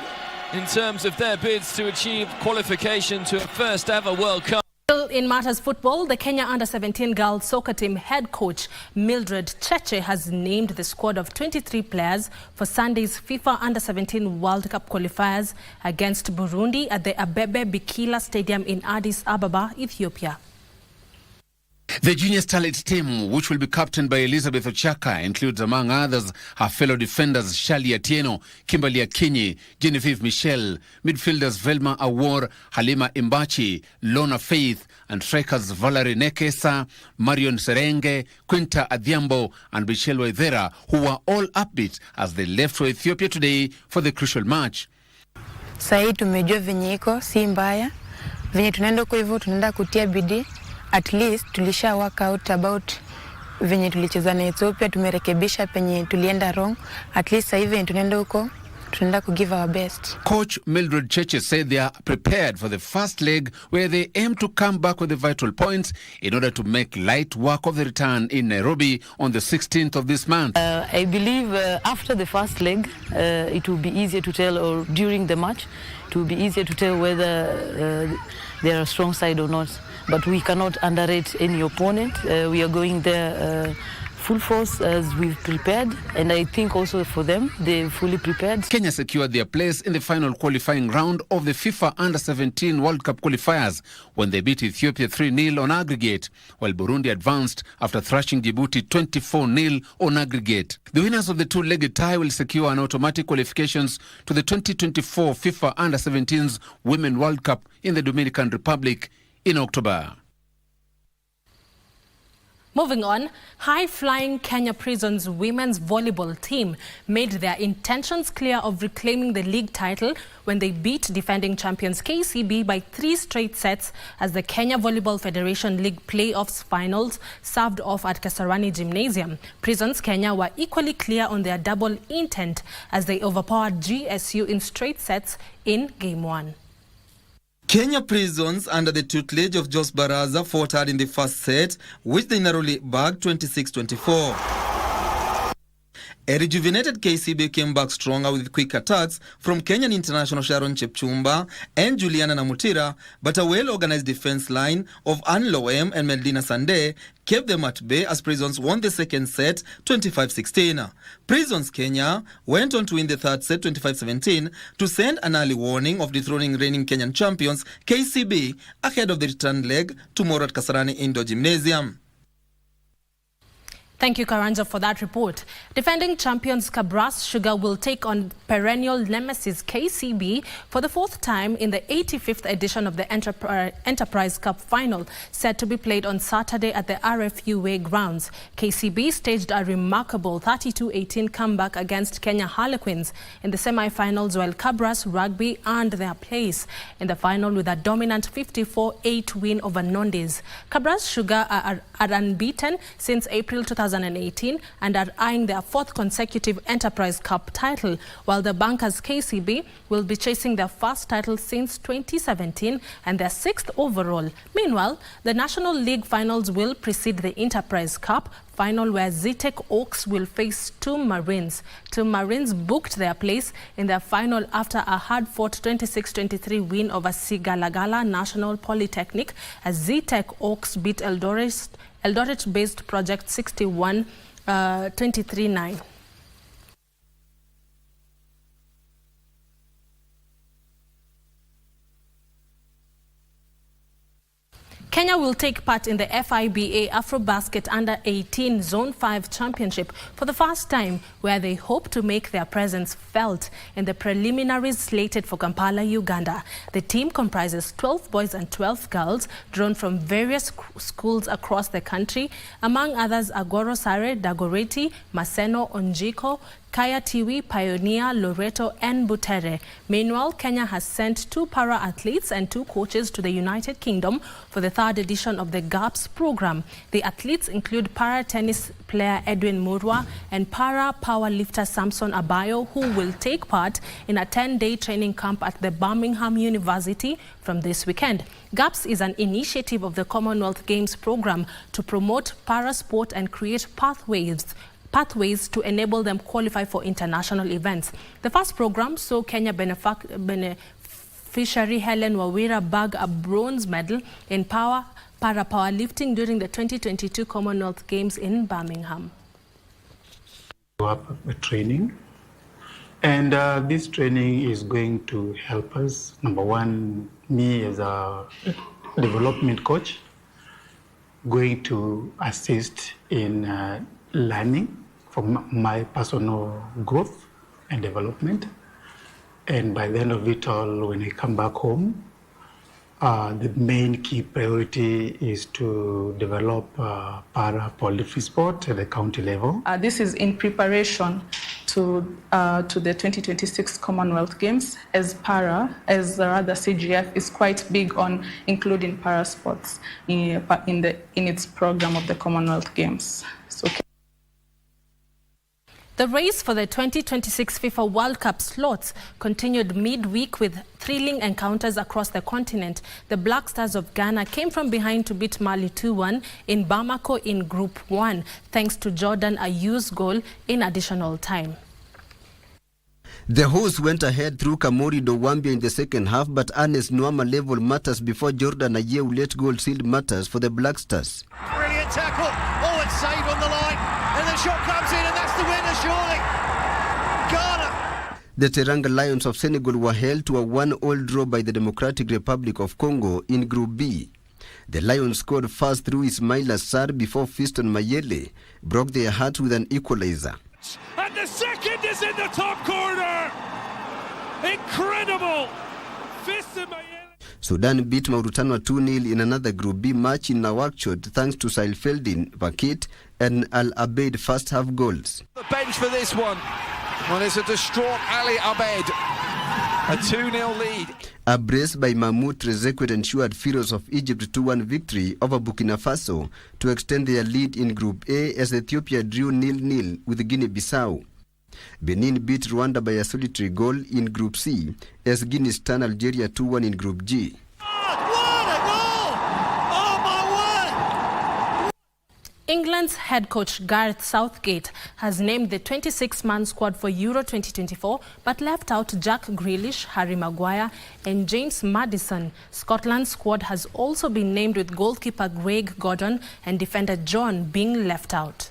in terms of their bids to achieve qualification to a first ever World Cup. Still in matters football, the Kenya Under-17 girls soccer team head coach Mildred Cheche has named the squad of 23 players for Sunday's FIFA Under-17 World Cup qualifiers against Burundi at the Abebe Bikila Stadium in Addis Ababa, Ethiopia. The Junior Starlet team, which will be captained by Elizabeth Ochaka, includes among others her fellow defenders Shali Atieno, Kimberly Akinyi, Genevieve Michel, midfielders Velma Awor, Halima Imbachi, Lona Faith, and strikers Valerie Nekesa, Marion Serenge, Quinta Adhiambo, and Michelle Waithera, who were all upbeat as they left for Ethiopia today for the crucial match. Sahi tumejua venye iko si mbaya, venye tunaenda kwa hivyo tunaenda kutia bidii. At least tulisha work out about venye tulicheza na Ethiopia, tumerekebisha penye tulienda wrong. At least sasa hivi tunaenda huko, tunaenda ku give our best. Coach Mildred Cheche said they are prepared for the first leg, where they aim to come back with the vital points in order to make light work of the return in Nairobi on the 16th of this month. I believe after the first leg, it will be easier to tell, or during the match, it will be easier to tell whether they are a strong side or not. But we cannot underrate any opponent. We are going there full force as we've prepared, and I think also for them, they're fully prepared. Kenya secured their place in the final qualifying round of the FIFA Under-17 World Cup qualifiers when they beat Ethiopia 3-0 on aggregate, while Burundi advanced after thrashing Djibouti 24-0 on aggregate. The winners of the two-legged tie will secure an automatic qualifications to the 2024 FIFA Under-17's Women World Cup in the Dominican Republic in October. Moving on, high-flying Kenya Prisons women's volleyball team made their intentions clear of reclaiming the league title when they beat defending champions KCB by 3 straight sets as the Kenya Volleyball Federation League Playoffs finals served off at Kasarani Gymnasium. Prisons Kenya were equally clear on their double intent as they overpowered GSU in straight sets in Game 1. Kenya Prisons, under the tutelage of Jos Baraza, fought hard in the first set, which they narrowly bagged 26-24. A rejuvenated KCB came back stronger with quick attacks from Kenyan international Sharon Chepchumba and Juliana Namutira, but a well-organized defense line of Ann Loem and Medina Sande kept them at bay as Prisons won the second set 25-16. Prisons Kenya went on to win the third set 25-17 to send an early warning of dethroning reigning Kenyan champions KCB ahead of the return leg tomorrow at Kasarani Indoor Gymnasium. Thank you, Karanja, for that report. Defending champions Kabras Sugar will take on perennial nemesis KCB for the fourth time in the 85th edition of the Enterprise Cup final, set to be played on Saturday at the RFUA grounds. KCB staged a remarkable 32-18 comeback against Kenya Harlequins in the semi-finals, while Kabras Rugby earned their place in the final with a dominant 54-8 win over Nondes. Kabras Sugar are unbeaten since April 2018 and are eyeing their fourth consecutive Enterprise Cup title, while the Bankers KCB will be chasing their first title since 2017 and their sixth overall. Meanwhile, the National League finals will precede the Enterprise Cup final, where Zetech Oaks will face Two Marines. Two Marines booked their place in their final after a hard-fought 26-23 win over Sigalagala National Polytechnic, as Zetech Oaks beat Eldoret-based Project 61 23-9. Kenya will take part in the FIBA AfroBasket Under-18 Zone 5 Championship for the first time, where they hope to make their presence felt in the preliminaries slated for Kampala, Uganda. The team comprises 12 boys and 12 girls drawn from various schools across the country, among others Agoro Sare, Dagoretti, Maseno, Onjiko, Kaya Tiwi, Pioneer, Loreto and Butere. Meanwhile, Kenya has sent 2 para-athletes and 2 coaches to the United Kingdom for the third edition of the GAPS program. The athletes include para-tennis player Edwin Murwa and para-powerlifter Samson Abayo, who will take part in a 10-day training camp at the Birmingham University from this weekend. GAPS is an initiative of the Commonwealth Games program to promote para-sport and create pathways to enable them qualify for international events. The first program saw Kenya beneficiary Helen Wawira bag a bronze medal in para-powerlifting during the 2022 Commonwealth Games in Birmingham. A training, and this training is going to help us. Number one, me as a development coach, going to assist in learning for my personal growth and development. And by the end of it all, when I come back home, the main key priority is to develop para-powerlifting sport at the county level. This is in preparation to the 2026 Commonwealth Games, as CGF is quite big on including para sports in its program of the Commonwealth Games. So, the race for the 2026 FIFA World Cup slots continued midweek with thrilling encounters across the continent. The Black Stars of Ghana came from behind to beat Mali 2-1 in Bamako in Group 1, thanks to Jordan Ayew's goal in additional time. The hosts went ahead through Kamori Dowambia in the second half, but Ernest Nwama leveled matters before Jordan Ayew late goal sealed matters for the Black Stars. Brilliant tackle. Oh, it's saved on the line. And the shot comes in, and that's the winner, surely. Ghana. The Teranga Lions of Senegal were held to a 1-1 draw by the Democratic Republic of Congo in Group B. The Lions scored first through Ismaila Sarr before Fiston Mayele broke their hearts with an equalizer. And the second is in the top corner. Incredible. Fiston Mayele. Sudan beat Mauritania 2-0 in another Group B match in Nouakchott thanks to Sailfeldin, Vakit and Al Abeid first half goals. The bench for this one. Well, it's a distraught Ali Abed. A 2-0 lead. A brace by Mahmoud Trezeguet ensured Pharaohs of Egypt 2-1 victory over Burkina Faso to extend their lead in Group A, as Ethiopia drew 0-0 with Guinea-Bissau. Benin beat Rwanda by a solitary goal in Group C, as Guinea stunned Algeria 2-1 in Group G. England England's head coach Gareth Southgate has named the 26-man squad for Euro 2024 but left out Jack Grealish, Harry Maguire and James Maddison. Scotland's squad has also been named with goalkeeper Greg Gordon and defender John being left out.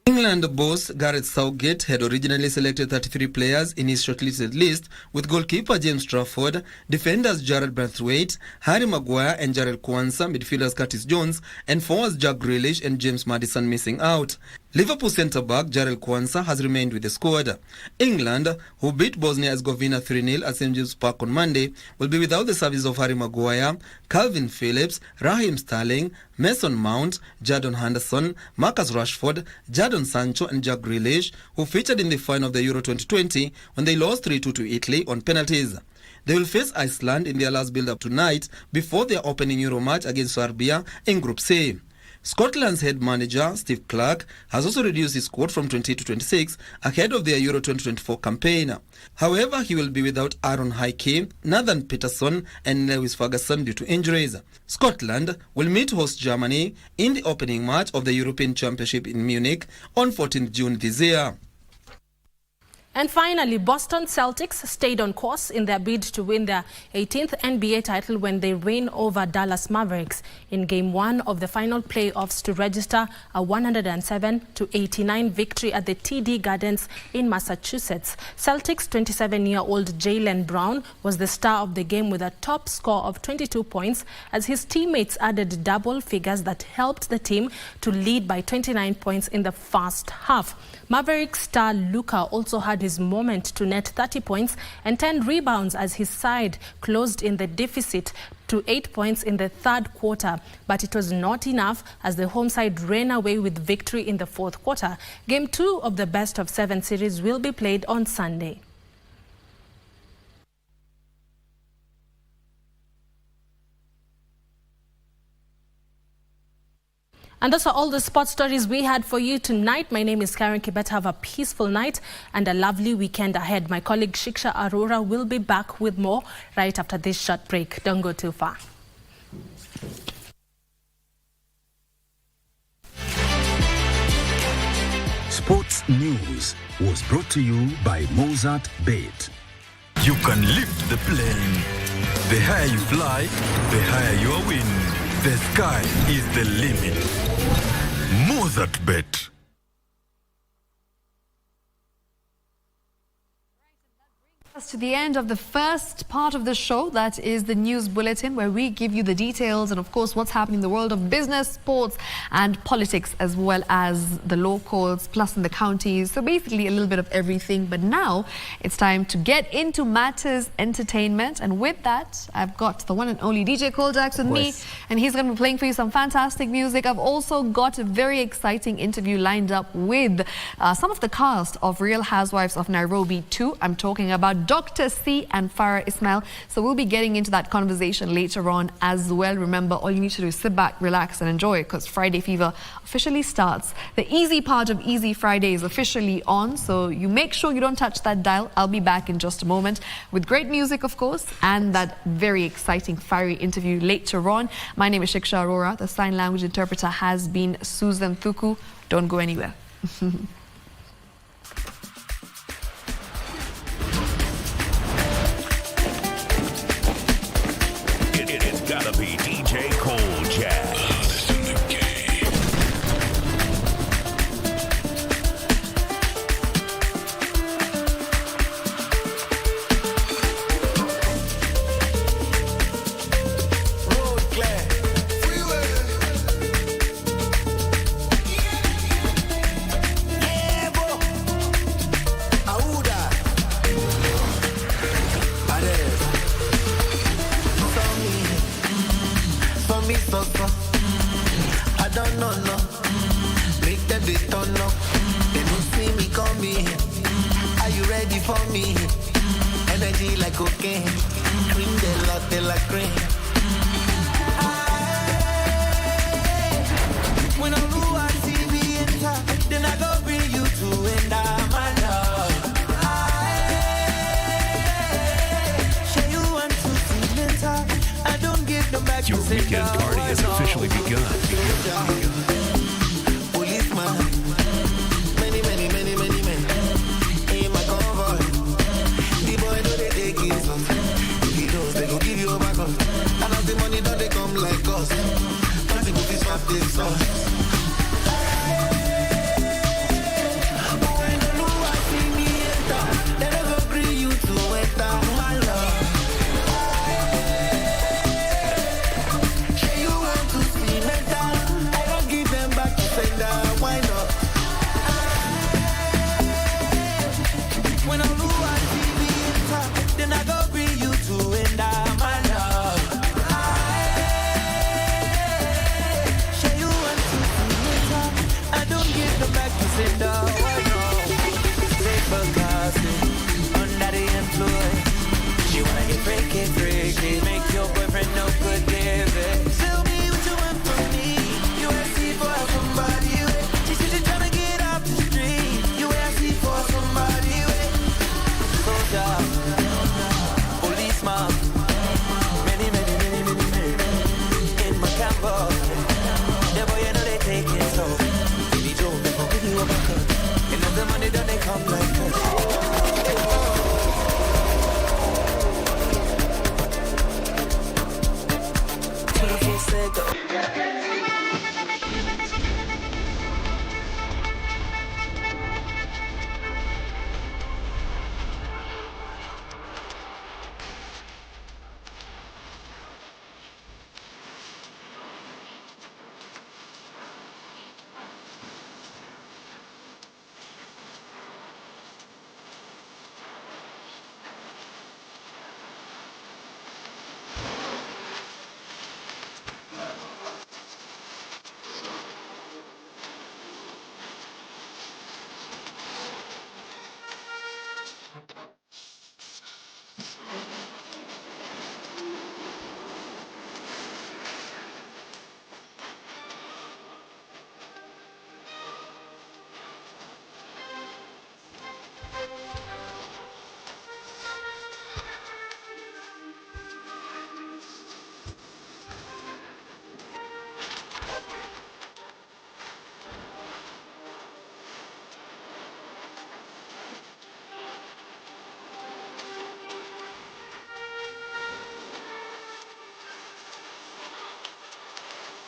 England boss Gareth Southgate had originally selected 33 players in his shortlisted list, with goalkeeper James Trafford, defenders Jared Braithwaite, Harry Maguire and Jarrell Quansah, midfielders Curtis Jones and forwards Jack Grealish and James Maddison missing out. Liverpool centre-back Jarrell Quansah has remained with the squad. England, who beat Bosnia-Herzegovina 3-0 at St James Park on Monday, will be without the service of Harry Maguire, Calvin Phillips, Raheem Sterling, Mason Mount, Jadon Henderson, Marcus Rashford, Jadon Sancho and Jack Grealish, who featured in the final of the Euro 2020 when they lost 3-2 to Italy on penalties. They will face Iceland in their last build-up tonight before their opening Euro match against Serbia in Group C. Scotland's head manager, Steve Clarke, has also reduced his squad from 20 to 26 ahead of their Euro 2024 campaign. However, he will be without Aaron Hickey, Nathan Peterson and Lewis Ferguson due to injuries. Scotland will meet host Germany in the opening match of the European Championship in Munich on 14th June this year. And finally, Boston Celtics stayed on course in their bid to win their 18th NBA title when they win over Dallas Mavericks in Game 1 of the final playoffs to register a 107-89 victory at the TD Gardens in Massachusetts. Celtics' 27-year-old Jaylen Brown was the star of the game with a top score of 22 points as his teammates added double figures that helped the team to lead by 29 points in the first half. Mavericks star Luka also had his moment to net 30 points and 10 rebounds as his side closed in the deficit to 8 points in the third quarter. But it was not enough as the home side ran away with victory in the fourth quarter. Game 2 of the best of 7 series will be played on Sunday. And those are all the sports stories we had for you tonight. My name is Karen Kibet. Have a peaceful night and a lovely weekend ahead. My colleague Shiksha Arora will be back with more right after this short break. Don't go too far. Sports News was brought to you by Mozart Bet. You can lift the plane. The higher you fly, the higher your win. The sky is the limit. Mozart Bet. To the end of the first part of the show, that is the news bulletin, where we give you the details and of course what's happening in the world of business, sports and politics, as well as the locals plus in the counties. So basically a little bit of everything. But now it's time to get into matters entertainment, and with that I've got the one and only DJ Koldax with me, and he's going to be playing for you some fantastic music. I've also got a very exciting interview lined up with some of the cast of Real Housewives of Nairobi 2. I'm talking about Dr. C and Farah Ismail. So we'll be getting into that conversation later on as well. Remember, all you need to do is sit back, relax and enjoy, because Friday Fever officially starts. The easy part of Easy Friday is officially on, so you make sure you don't touch that dial. I'll be back in just a moment with great music, of course, and that very exciting fiery interview later on. My name is Shiksha Arora. The sign language interpreter has been Susan Thuku. Don't go anywhere. It's gotta be DJ Cold Jazz. I don't know, no. Make them they turn up. They don't see me coming. Are you ready for me? Energy like cocaine. Cream de la cream. When I'm blue, I see me enter. Then I go bring you to end my love. Show you want to see mental. I don't give them back. Your weekend party has officially begun.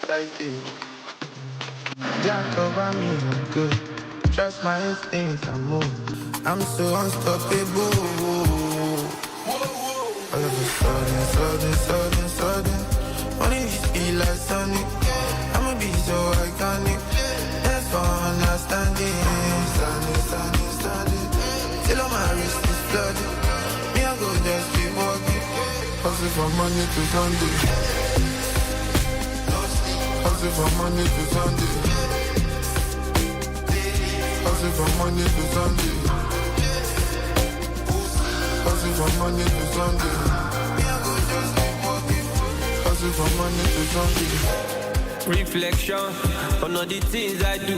Lighting. Jack over me, I'm good. Trust my instincts, I move. I'm so unstoppable. All of a sudden. Only this feel like Sonic. I'ma be so iconic. That's for understanding. Standing. Till all my wrist is flooded. Me, I go just keep walking. Hustle from Monday to Sunday. Hustle from Monday to Sunday. Hustle from Monday to Sunday. Hustle from Monday to Sunday. Hustle from Monday to Sunday. Reflection on all the things I do.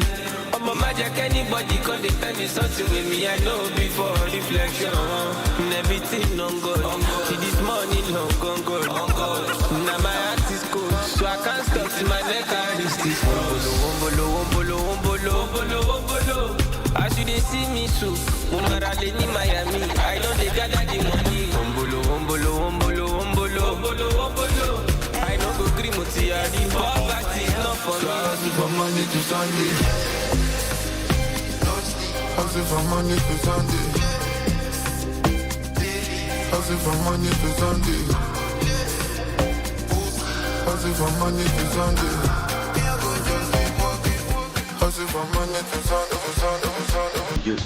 I'm a magic, anybody can they tell me something with me. I know before reflection. And everything on God. See this money long gone. Now my heart is cold, so I can't stop till my neck I reach this. Wombolo. As you they see me so, Umarale ni Miami. I know they gather the money. Wombolo. I know go green motiari. Poverty is not for me. Hustle from Monday to Sunday. Hustle from Monday to Sunday. Hustle from Monday to Sunday. Hustle from Monday to Sunday. Hustle from Monday to Sunday. Yes.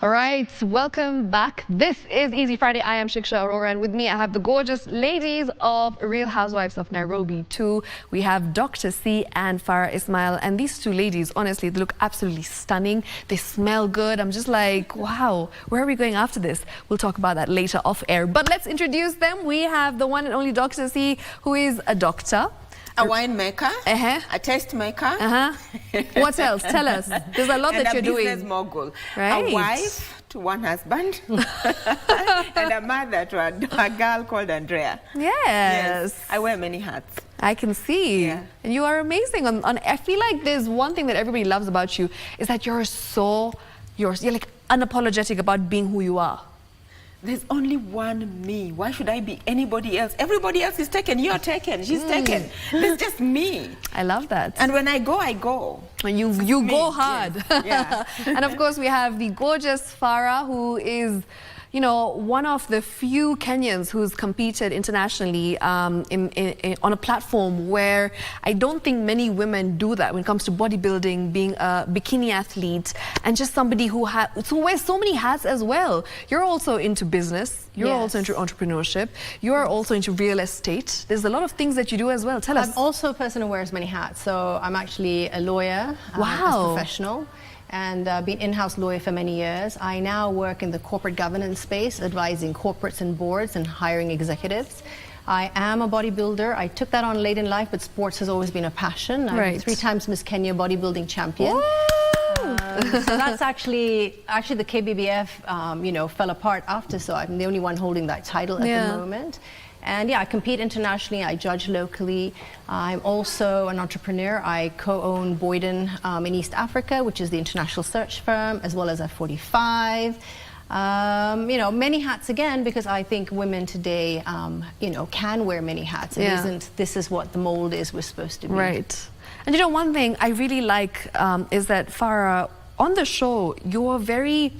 All right, welcome back. This is Easy Friday. I am Shiksha Aurora, and with me I have the gorgeous ladies of Real Housewives of Nairobi 2. We have Dr. C and Farah Ismail, and these two ladies, honestly, they look absolutely stunning. They smell good. I'm just like, wow, where are we going after this? We'll talk about that later off air. But let's introduce them. We have the one and only Dr. C, who is a doctor. A winemaker, a taste maker. What else? Tell us. There's a lot that you're doing. And a business mogul. Right. A wife to one husband. And a mother to a girl called Andrea. Yes. I wear many hats. I can see. Yeah. And you are amazing. I feel like there's one thing that everybody loves about you is that you're like unapologetic about being who you are. There's only one me. Why should I be anybody else? Everybody else is taken. You're taken. She's taken. There's just me. I love that. And when I go, I go. And you go hard. Yes. Yeah. And of course, we have the gorgeous Farah, who is, you know, one of the few Kenyans who's competed internationally on a platform where I don't think many women do that when it comes to bodybuilding, being a bikini athlete, and just somebody who wears so many hats as well. You're also into business. You're also into entrepreneurship. You're also into real estate. There's a lot of things that you do as well. Tell us. I'm also a person who wears many hats. So I'm actually a lawyer, wow, as professional, and been in-house lawyer for many years. I now work in the corporate governance space, advising corporates and boards and hiring executives. I am a bodybuilder. I took that on late in life, but sports has always been a passion. I'm 3 times Miss Kenya bodybuilding champion. So that's actually the KBBF, you know, fell apart after, so I'm the only one holding that title at the moment. And yeah, I compete internationally, I judge locally. I'm also an entrepreneur. I co-own Boyden in East Africa, which is the international search firm, as well as F45. You know, many hats again, because I think women today, you know, can wear many hats. It isn't, this is what the mold is we're supposed to be. Right. And you know, one thing I really like is that, Farah, on the show, you're very,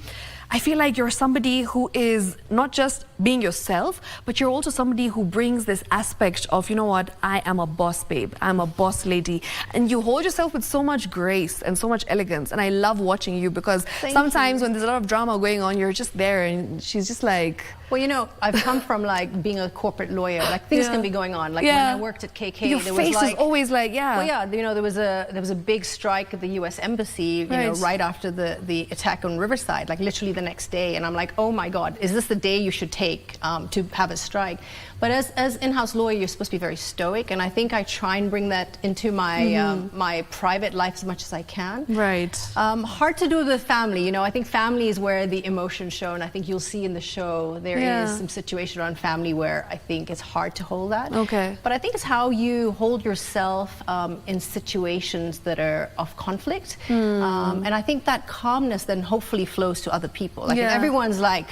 I feel like you're somebody who is not just being yourself, but you're also somebody who brings this aspect of, you know what, I am a boss babe, I'm a boss lady, and you hold yourself with so much grace and so much elegance, and I love watching you because sometimes when there's a lot of drama going on, you're just there and she's just like... Well, you know, I've come from like being a corporate lawyer. Like things can be going on. Like when I worked at KK, your there face was like is always like, Well, yeah, you know, there was a big strike at the U.S. Embassy, you know, right after the attack on Riverside, like literally the next day, and I'm like, oh my God, is this the day you should take to have a strike? But as in-house lawyer, you're supposed to be very stoic, and I think I try and bring that into my my private life as much as I can. Right. Hard to do with family, you know. I think family is where the emotions show, and I think you'll see in the show there is some situation around family where I think it's hard to hold that. Okay. But I think it's how you hold yourself in situations that are of conflict, and I think that calmness then hopefully flows to other people. Like if everyone's like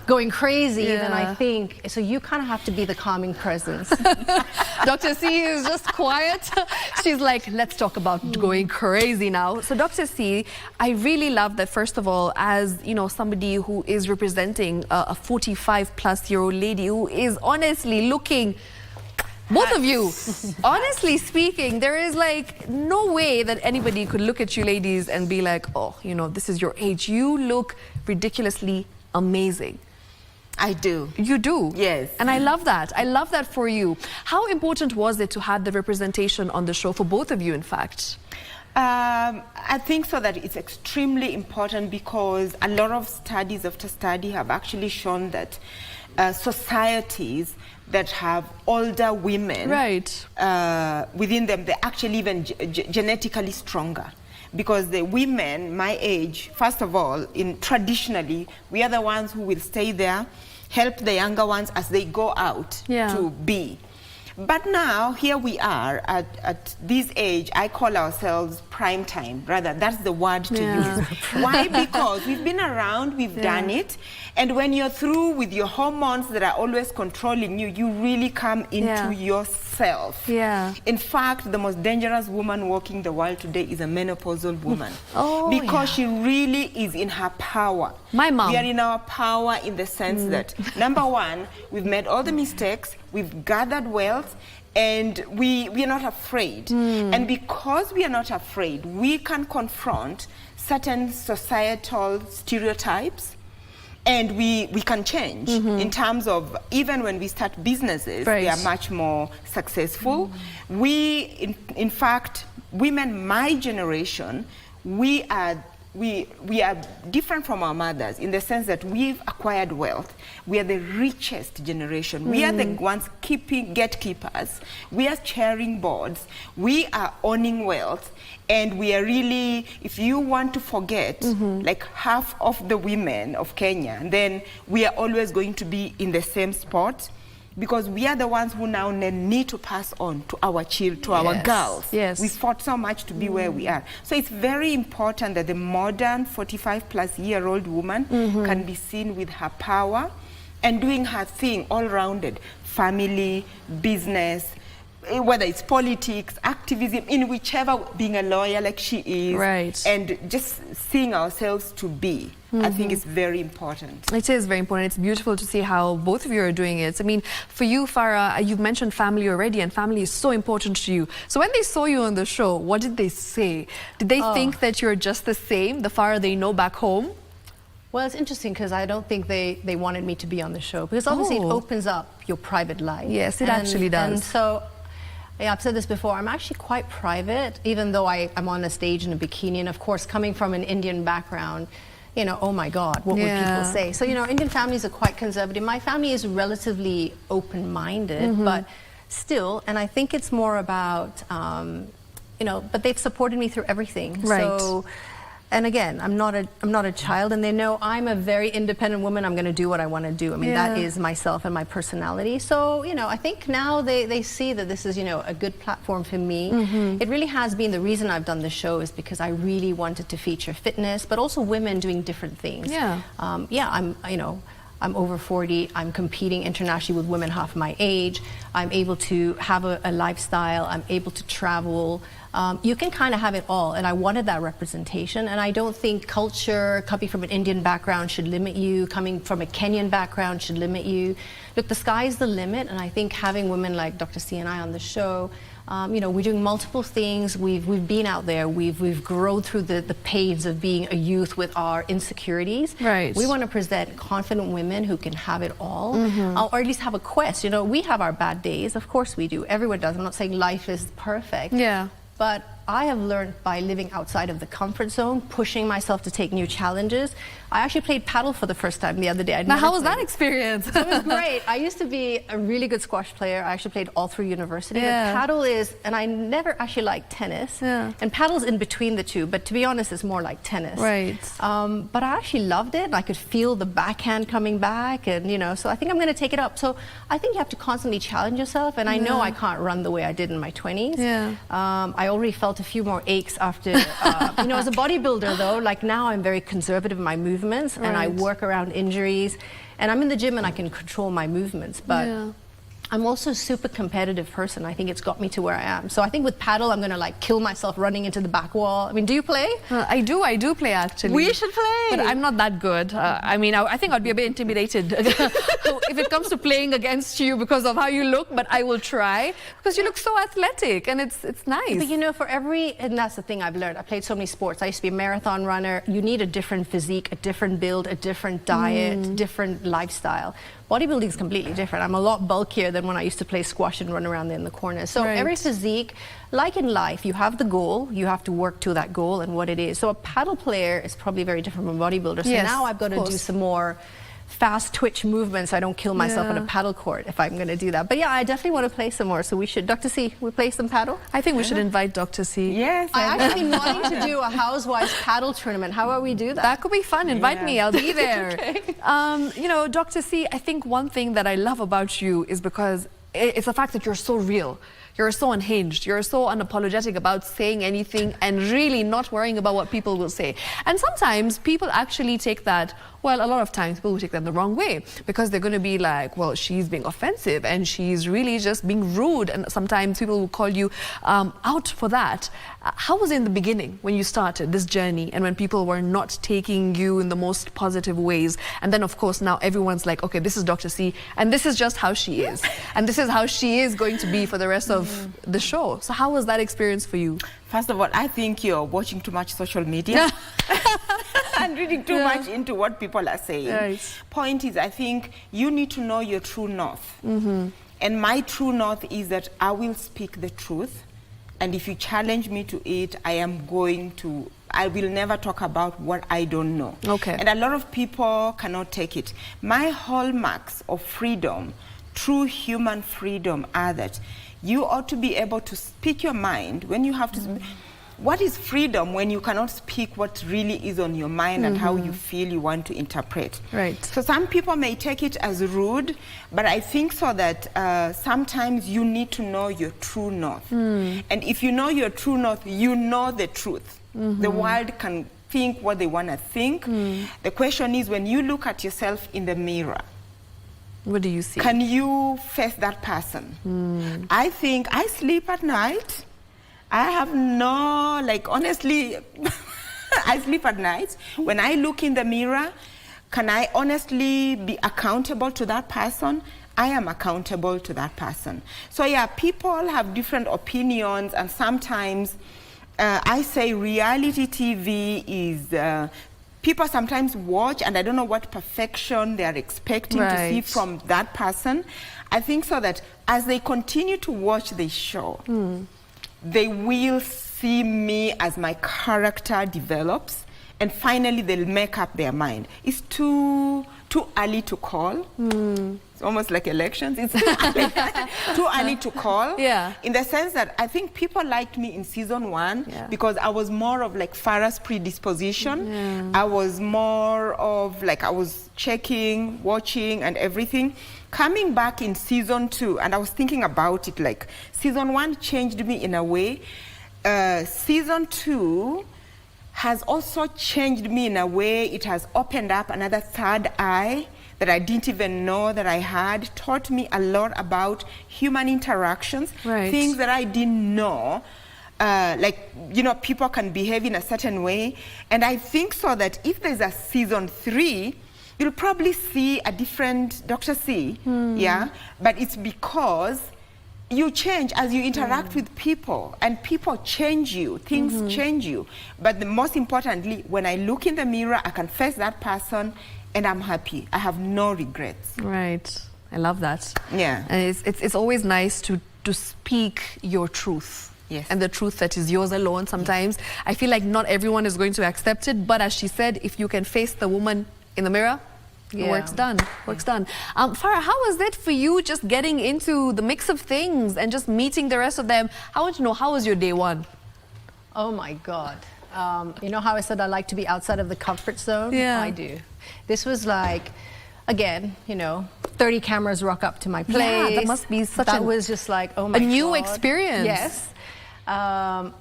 going crazy, then I think, so you kind of have to be the calming presence. Dr. C is just quiet. She's like, let's talk about going crazy now. So Dr. C, I really love that, first of all, as you know, somebody who is representing a 45-plus-year-old lady who is honestly looking, both of you, honestly speaking, there is like no way that anybody could look at you ladies and be like, oh, you know, this is your age. You look ridiculously amazing. I do. You do? Yes. And I love that. I love that for you. How important was it to have the representation on the show for both of you, in fact? I think so that it's extremely important because a lot of studies after study have actually shown that societies that have older women within them, they're actually even genetically stronger. Because the women my age, first of all, traditionally, we are the ones who will stay there, help the younger ones as they go out to be. But now, here we are at this age, I call ourselves prime time, rather, that's the word to use. Why? Because we've been around, we've done it, and when you're through with your hormones that are always controlling you, you really come into yourself. In fact, the most dangerous woman walking the world today is a menopausal woman. Because she really is in her power. My mom. We are in our power in the sense that, number one, we've made all the mistakes, we've gathered wealth, and we are not afraid. And because we are not afraid, we can confront certain societal stereotypes, and we can change in terms of, even when we start businesses, they are much more successful. We, in fact, women my generation, we are different from our mothers in the sense that we've acquired wealth. We are the richest generation. We are the ones gatekeepers. We are chairing boards. We are owning wealth. And we are really, if you want to forget, like half of the women of Kenya, then we are always going to be in the same spot. Because we are the ones who now need to pass on to our children, to our girls. We fought so much to be where we are. So it's very important that the modern 45-plus-year-old woman can be seen with her power and doing her thing all-rounded. Family, business, whether it's politics, activism, in whichever, being a lawyer like she is, and just seeing ourselves to be. I think it's very important. It is very important. It's beautiful to see how both of you are doing it. I mean, for you, Farah, you've mentioned family already, and family is so important to you. So when they saw you on the show, what did they say? Did they think that you're just the same, the Farah they know back home? Well, it's interesting because I don't think they wanted me to be on the show, because obviously it opens up your private life. Yes, it actually does. And so, yeah, I've said this before, I'm actually quite private, even though I'm on a stage in a bikini. And of course, coming from an Indian background, you know, oh my God, what would people say? So, you know, Indian families are quite conservative. My family is relatively open-minded, but still, and I think it's more about, you know, but they've supported me through everything. So, and again, I'm not a child, and they know I'm a very independent woman. I'm going to do what I want to do. I mean, that is myself and my personality. So, you know, I think now they see that this is, you know, a good platform for me. It really has been, the reason I've done the show is because I really wanted to feature fitness, but also women doing different things. I'm over 40. I'm competing internationally with women half my age. I'm able to have a lifestyle, I'm able to travel. You can kind of have it all, and I wanted that representation. And I don't think culture, coming from an Indian background, should limit you. Coming from a Kenyan background should limit you. Look, the sky is the limit, and I think having women like Dr. C and I on the show, you know, we're doing multiple things. We've been out there. We've grown through the pains of being a youth with our insecurities. Right. We want to present confident women who can have it all, Mm-hmm. or at least have a quest. You know, we have our bad days. Of course we do. Everyone does. I'm not saying life is perfect. Yeah. But I have learned by living outside of the comfort zone, pushing myself to take new challenges. I actually played paddle for the first time the other day. Now, how was that experience? It was great. I used to be a really good squash player. I actually played all through university. Yeah. But paddle is, and I never actually liked tennis. Yeah. And paddle's in between the two, but to be honest, it's more like tennis. Right. But I actually loved it. I could feel the backhand coming back, and you know, so I think I'm going to take it up. So I think you have to constantly challenge yourself, and I know I can't run the way I did in my 20s. Yeah. I already felt a few more aches after, you know, as a bodybuilder though, like now I'm very conservative in my movements, and I work around injuries, and I'm in the gym and I can control my movements, but I'm also a super competitive person. I think it's got me to where I am. So I think with paddle, I'm going to like kill myself running into the back wall. I mean, do you play? I do play actually. We should play. But I'm not that good. I mean, I think I'd be a bit intimidated if it comes to playing against you because of how you look, but I will try because you look so athletic and it's nice. But you know, for every, and that's the thing I've learned. I played so many sports. I used to be a marathon runner. You need a different physique, a different build, a different diet, different lifestyle. Bodybuilding is completely different. I'm a lot bulkier than when I used to play squash and run around there in the corner. So every physique, like in life, you have the goal, you have to work to that goal and what it is. So a paddle player is probably very different from a bodybuilder. So now I've got to do some more fast twitch movements so I don't kill myself on a paddle court if I'm going to do that. But yeah, I definitely want to play some more. So we should, Dr. C, we play some paddle? I think we should invite Dr. C. Yes. I actually been wanting to do a Housewives paddle tournament. How about we do that? That could be fun. Invite me. I'll be there. You know, Dr. C, I think one thing that I love about you is because it's the fact that you're so real. You're so unhinged. You're so unapologetic about saying anything and really not worrying about what people will say. And sometimes people actually take that, well, a lot of times people will take that the wrong way because they're going to be like, well, she's being offensive and she's really just being rude. And sometimes people will call you out for that. How was it in the beginning when you started this journey and when people were not taking you in the most positive ways? And then, of course, now everyone's like, okay, this is Dr. C and this is just how she is. And this is how she is going to be for the rest of the show. So how was that experience for you? First of all, I think you're watching too much social media and reading too much into what people are saying. Point is, I think you need to know your true north. And my true north is that I will speak the truth. And if you challenge me to it, I will never talk about what I don't know. Okay. And a lot of people cannot take it. My hallmarks of freedom, true human freedom, are that you ought to be able to speak your mind when you have to. What is freedom when you cannot speak what really is on your mind and how you feel you want to interpret? Right. So some people may take it as rude, but I think so that sometimes you need to know your true north. And if you know your true north, you know the truth. The world can think what they want to think. The question is, when you look at yourself in the mirror, what do you see? Can you face that person? I think I sleep at night. I have no, like, honestly, I sleep at night. When I look in the mirror, can I honestly be accountable to that person? I am accountable to that person. So yeah, people have different opinions, and sometimes I say reality TV is, people sometimes watch, and I don't know what perfection they are expecting to see from that person. I think so that as they continue to watch the show, they will see me as my character develops, and finally they'll make up their mind. It's too early to call. It's almost like elections. It's too early to call. Yeah. In the sense that I think people liked me in season 1 because I was more of like Farah's predisposition. I was more of like, I was checking, watching and everything. Coming back in season 2, and I was thinking about it, like season 1 changed me in a way. Season 2 has also changed me in a way. It has opened up another third eye that I didn't even know that I had, taught me a lot about human interactions, things that I didn't know. Like, you know, people can behave in a certain way. And I think so that if there's a season 3, you'll probably see a different Dr. C, yeah? But it's because you change as you interact with people, and people change you, things change you. But the most importantly, when I look in the mirror, I can face that person and I'm happy. I have no regrets. Right. I love that. Yeah. And it's always nice to speak your truth. Yes. And the truth that is yours alone sometimes. I feel like not everyone is going to accept it, but as she said, if you can face the woman in the mirror, work's done. Work's done. Farah, how was it for you just getting into the mix of things and just meeting the rest of them? I want to know, how was your day one? Oh my God. You know how I said I like to be outside of the comfort zone? Yeah. I do. This was like, again, you know, 30 cameras rock up to my place. Yeah, that must be such that was just like, oh my God. A new experience. Yes.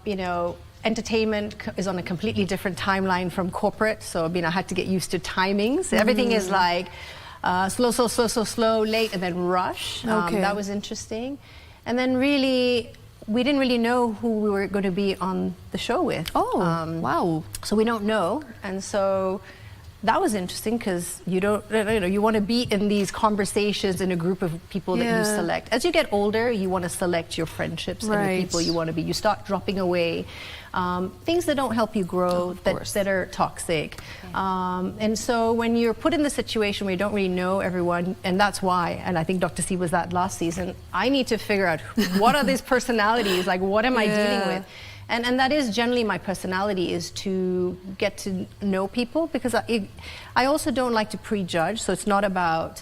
You know, entertainment is on a completely different timeline from corporate. So, I mean, I had to get used to timings. Everything is like slow, late, and then rush. That was interesting. And then really, we didn't really know who we were going to be on the show with. Wow. So we don't know. And so that was interesting because you don't, you know, you want to be in these conversations in a group of people that you select. As you get older, you want to select your friendships and the people you want to be. You start dropping away things that don't help you grow, that are toxic. And so when you're put in the situation where you don't really know everyone, and that's why, and I think Dr. C was that last season, I need to figure out what are these personalities, like what am I dealing with? And that is generally my personality, is to get to know people, because I also don't like to prejudge. So it's not about,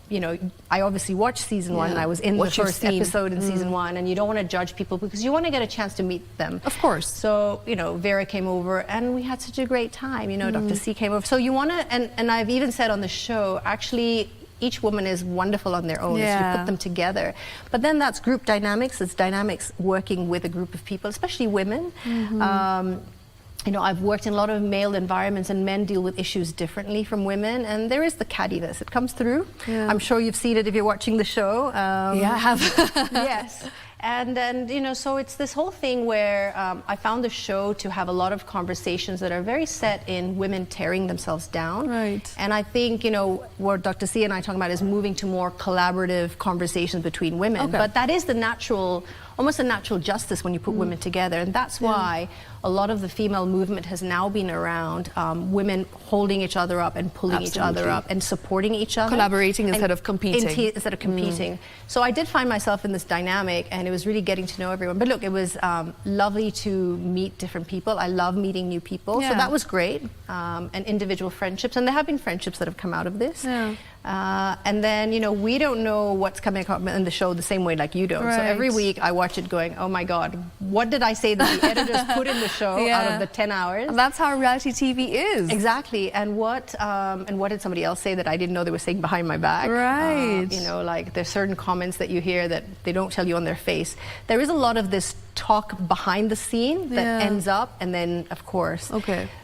you know, I obviously watched season 1 and I was in the first episode in season 1, and you don't want to judge people because you want to get a chance to meet them. Of course. So, you know, Vera came over and we had such a great time. You know, Dr. C came over. So you want to, and I've even said on the show, actually, each woman is wonderful on their own if you put them together. But then that's group dynamics. It's dynamics working with a group of people, especially women. You know, I've worked in a lot of male environments, and men deal with issues differently from women. And there is the cattiness. It comes through. I'm sure you've seen it if you're watching the show. Yeah, I have. Yes. And you know, so it's this whole thing where I found the show to have a lot of conversations that are very set in women tearing themselves down. Right. And I think, you know, what Dr. C and I are talking about is moving to more collaborative conversations between women. But that is the natural, almost a natural justice when you put women together. And that's why a lot of the female movement has now been around women holding each other up and pulling each other up and supporting each other. Collaborating instead of competing. Instead of competing. So I did find myself in this dynamic, and it was really getting to know everyone. But look, it was lovely to meet different people. I love meeting new people. So that was great. And individual friendships. And there have been friendships that have come out of this. And then, you know, we don't know what's coming up in the show the same way like you don't. So every week I watch it going, oh my God, what did I say that the editors put in the show out of the 10 hours? And that's how reality TV is. Exactly. And what did somebody else say that I didn't know they were saying behind my back? Right. You know, like there's certain comments that you hear that they don't tell you on their face. There is a lot of this talk behind the scene that ends up, and then of course.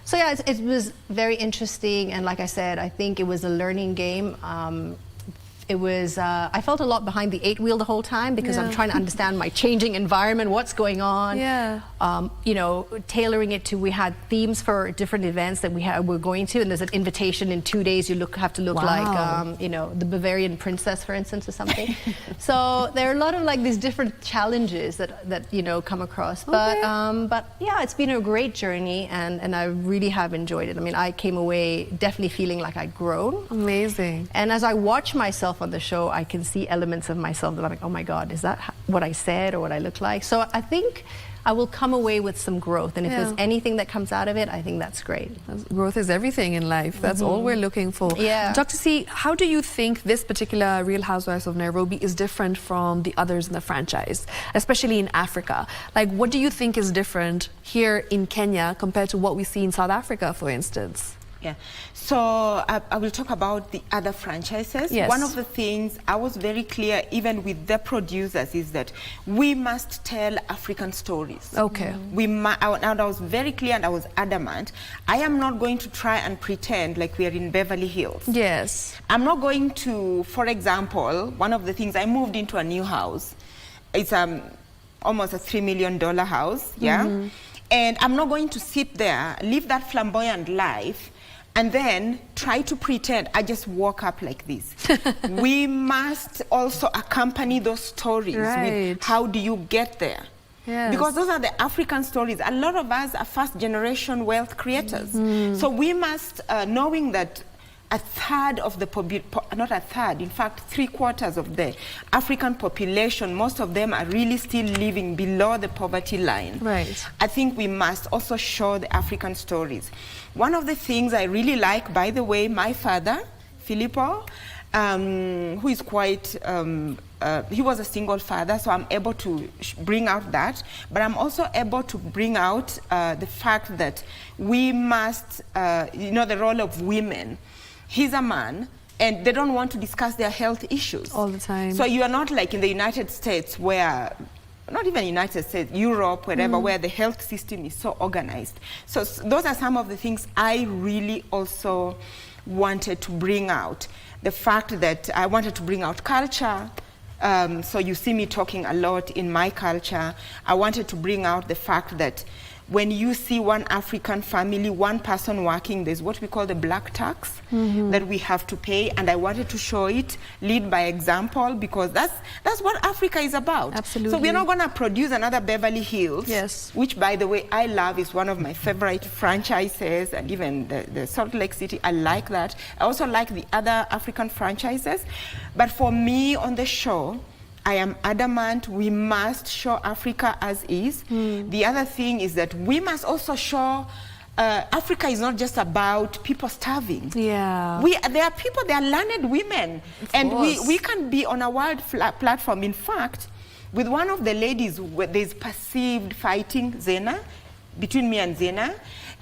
So yeah, it was very interesting, and like I said, I think it was a learning game. It was, I felt a lot behind the 8-wheel the whole time, because I'm trying to understand my changing environment, what's going on. You know, tailoring it to, we had themes for different events that we're going to, and there's an invitation in 2 days, you have to look like, you know, the Bavarian princess, for instance, or something. So there are a lot of like these different challenges that you know, come across. But yeah, it's been a great journey, and I really have enjoyed it. I mean, I came away definitely feeling like I'd grown. Amazing. And as I watch myself on the show, I can see elements of myself that I'm like, oh my God, is that what I said or what I look like? So I think I will come away with some growth, and if there's anything that comes out of it, I think that's great. Growth is everything in life. That's all we're looking for. Dr. C, how do you think this particular Real Housewives of Nairobi is different from the others in the franchise, especially in Africa? Like, what do you think is different here in Kenya compared to what we see in South Africa, for instance? Yeah, so I will talk about the other franchises. Yes. One of the things I was very clear, even with the producers, is that we must tell African stories. Okay. And I was very clear and I was adamant. I am not going to try and pretend like we are in Beverly Hills. Yes. I'm not going to, for example, one of the things, I moved into a new house. It's almost a $3 million house, yeah? Mm-hmm. And I'm not going to sit there, live that flamboyant life, and then try to pretend I just woke up like this. We must also accompany those stories with how do you get there. Yes. Because those are the African stories. A lot of us are first generation wealth creators. So we must, knowing that a third of the, not a third, in fact, 3/4 of the African population, most of them are really still living below the poverty line. Right. I think we must also show the African stories. One of the things I really like, by the way, my father, Filippo, who is quite, he was a single father, so I'm able to bring out that, but I'm also able to bring out the fact that we must, the role of women. He's a man, and they don't want to discuss their health issues. All the time. So you are not like in the United States where, not even United States, Europe, wherever, where the health system is so organized. So those are some of the things I really also wanted to bring out. The fact that I wanted to bring out culture. So you see me talking a lot in my culture. I wanted to bring out the fact that when you see one African family, one person working, there's what we call the black tax that we have to pay, and I wanted to show it, lead by example, because that's what Africa is about. Absolutely. So we're not going to produce another Beverly Hills, which, by the way, I love, is one of my favorite franchises, and even the Salt Lake City, I like that. I also like the other African franchises, but for me on the show, I am adamant we must show Africa as is. The other thing is that we must also show Africa is not just about people starving. Yeah. There are people, there are learned women. And we can be on a world platform. In fact, with one of the ladies, there's perceived fighting, Zena, between me and Zena.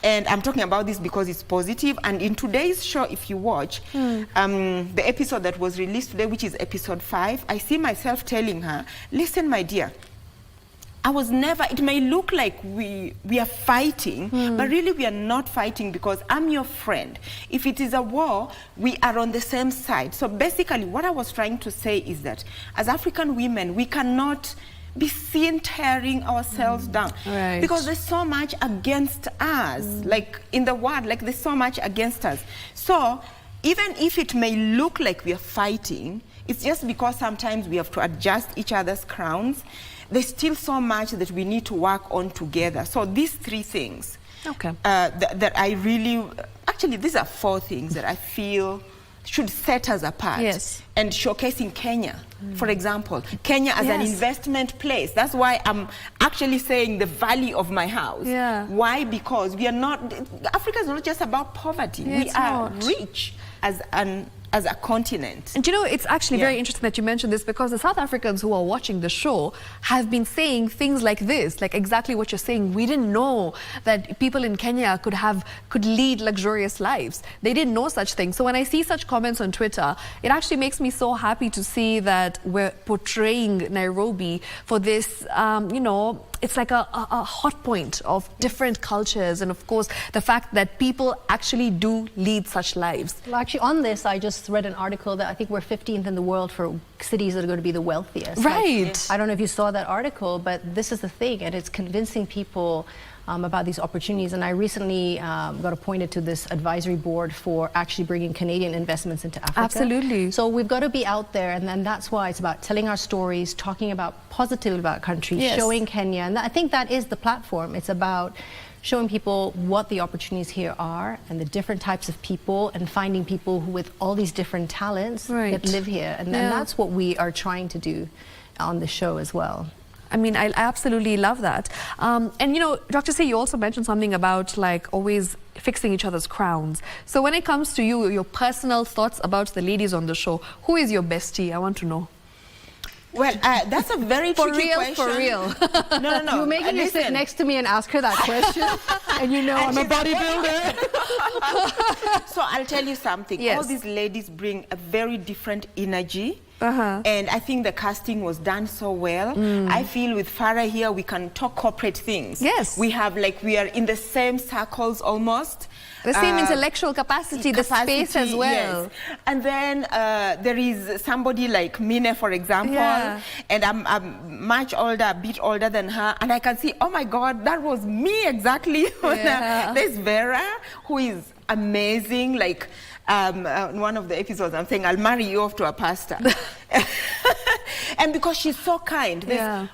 And I'm talking about this because it's positive. And in today's show, if you watch, the episode that was released today, which is episode 5, I see myself telling her, listen, my dear, I was never, it may look like we are fighting, but really we are not fighting because I'm your friend. If it is a war, we are on the same side. So basically what I was trying to say is that as African women, we cannot be seen tearing ourselves down. Right. Because there's so much against us, like in the world, like there's so much against us. So even if it may look like we are fighting, it's just because sometimes we have to adjust each other's crowns. There's still so much that we need to work on together. So these 3 things that I really, actually these are 4 things that I feel should set us apart. Yes. And showcasing Kenya, for example. Kenya as an investment place. That's why I'm actually saying the value of my house. Yeah. Why? Because we are not, Africa is not just about poverty. Yeah, we are rich as a continent. And you know, it's actually very interesting that you mentioned this, because the South Africans who are watching the show have been saying things like this, like exactly what you're saying. We didn't know that people in Kenya could lead luxurious lives. They didn't know such things. So when I see such comments on Twitter, it actually makes me so happy to see that we're portraying Nairobi for this, it's like a hot point of different cultures, and of course the fact that people actually do lead such lives. Well, actually on this, I just read an article that I think we're 15th in the world for cities that are going to be the wealthiest. Right. Like, I don't know if you saw that article, but this is the thing, and it's convincing people about these opportunities. And I recently got appointed to this advisory board for actually bringing Canadian investments into Africa. Absolutely. So we've got to be out there, and then that's why it's about telling our stories, talking about positively about countries, showing Kenya. And I think that is the platform. It's about showing people what the opportunities here are and the different types of people, and finding people who with all these different talents that live here. And then that's what we are trying to do on the show as well. I mean, I absolutely love that. And you know, Dr. C, you also mentioned something about like always fixing each other's crowns. So when it comes to you, your personal thoughts about the ladies on the show, who is your bestie? I want to know. Well, that's a very tricky question. For real. No. You're making her sit next to me and ask her that question, and you know I'm a bodybuilder. So I'll tell you something. Yes. All these ladies bring a very different energy. And I think the casting was done so well. I feel with Farah here, we can talk corporate things. Yes. We are in the same circles almost. The same intellectual capacity, the space as well. Yes. And then there is somebody like Mine, for example, and I'm much older, a bit older than her, and I can see, oh my God, that was me exactly. There's Vera, who is amazing, like, in one of the episodes, I'm saying, I'll marry you off to a pastor. And because she's so kind,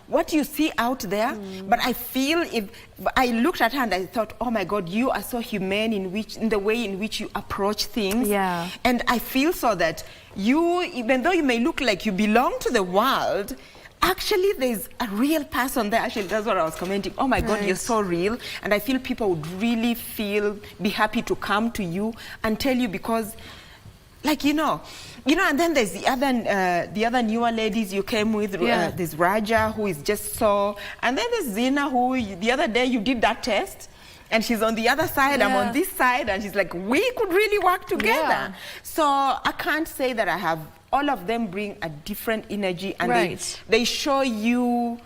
what you see out there, but I feel if I looked at her and I thought, oh my God, you are so humane in the way in which you approach things. And I feel so that you, even though you may look like you belong to the world, actually there's a real person there. Actually, that's what I was commenting. Oh my God, you're so real. And I feel people would really be happy to come to you and tell you, because, like, you know, and then there's the other newer ladies you came with. There's Raja, who is just so, and then there's Zina, who the other day you did that test, and she's on the other side, I'm on this side, and she's like, we could really work together. So I can't say that I have, all of them bring a different energy, and they show you,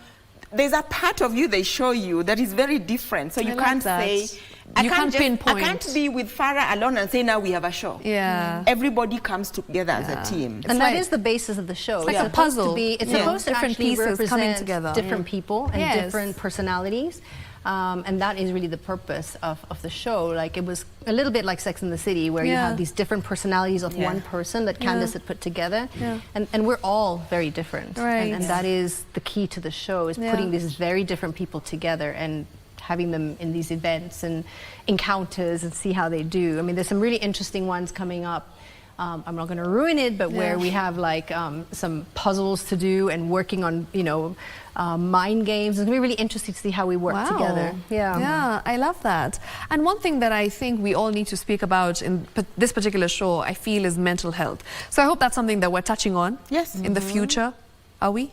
there's a part of you they show you that is very different. So you can't say, I can't be with Farah alone and say, now we have a show. Everybody comes together as a team. And that is the basis of the show. It's like a puzzle. It's supposed to different actually pieces represent coming together. different people and different personalities. And that is really the purpose of the show. Like, it was a little bit like Sex and the City, where you have these different personalities of one person that Candace had put together. And we're all very different. And that is the key to the show, is putting these very different people together and having them in these events and encounters and see how they do. I mean, there's some really interesting ones coming up. I'm not going to ruin it, but where we have like some puzzles to do and working on, you know, mind games. It's going to be really interesting to see how we work together. Yeah, I love that. And one thing that I think we all need to speak about in this particular show, I feel, is mental health. So I hope that's something that we're touching on in the future. Are we?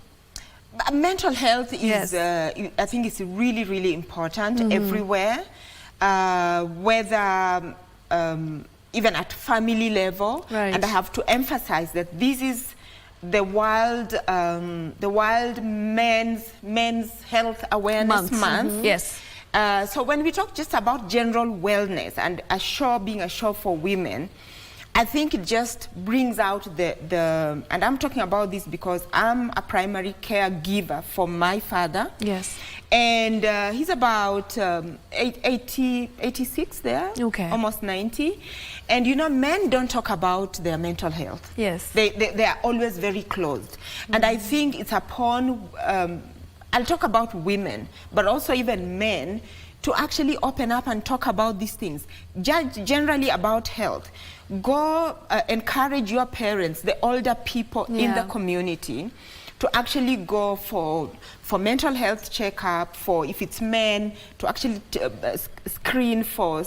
Mental health is, I think it's really, really important everywhere, whether even at family level. And I have to emphasize that this is the World Men's Health Awareness Month. So when we talk just about general wellness and a show being a show for women, I think it just brings out and I'm talking about this because I'm a primary caregiver for my father. And he's about 86 there, almost 90. And you know, men don't talk about their mental health. They are always very closed. And I think it's upon, I'll talk about women, but also even men, to actually open up and talk about these things, generally about health. Go encourage your parents, the older people in the community, to actually go for mental health checkup, for, if it's men, to actually screen for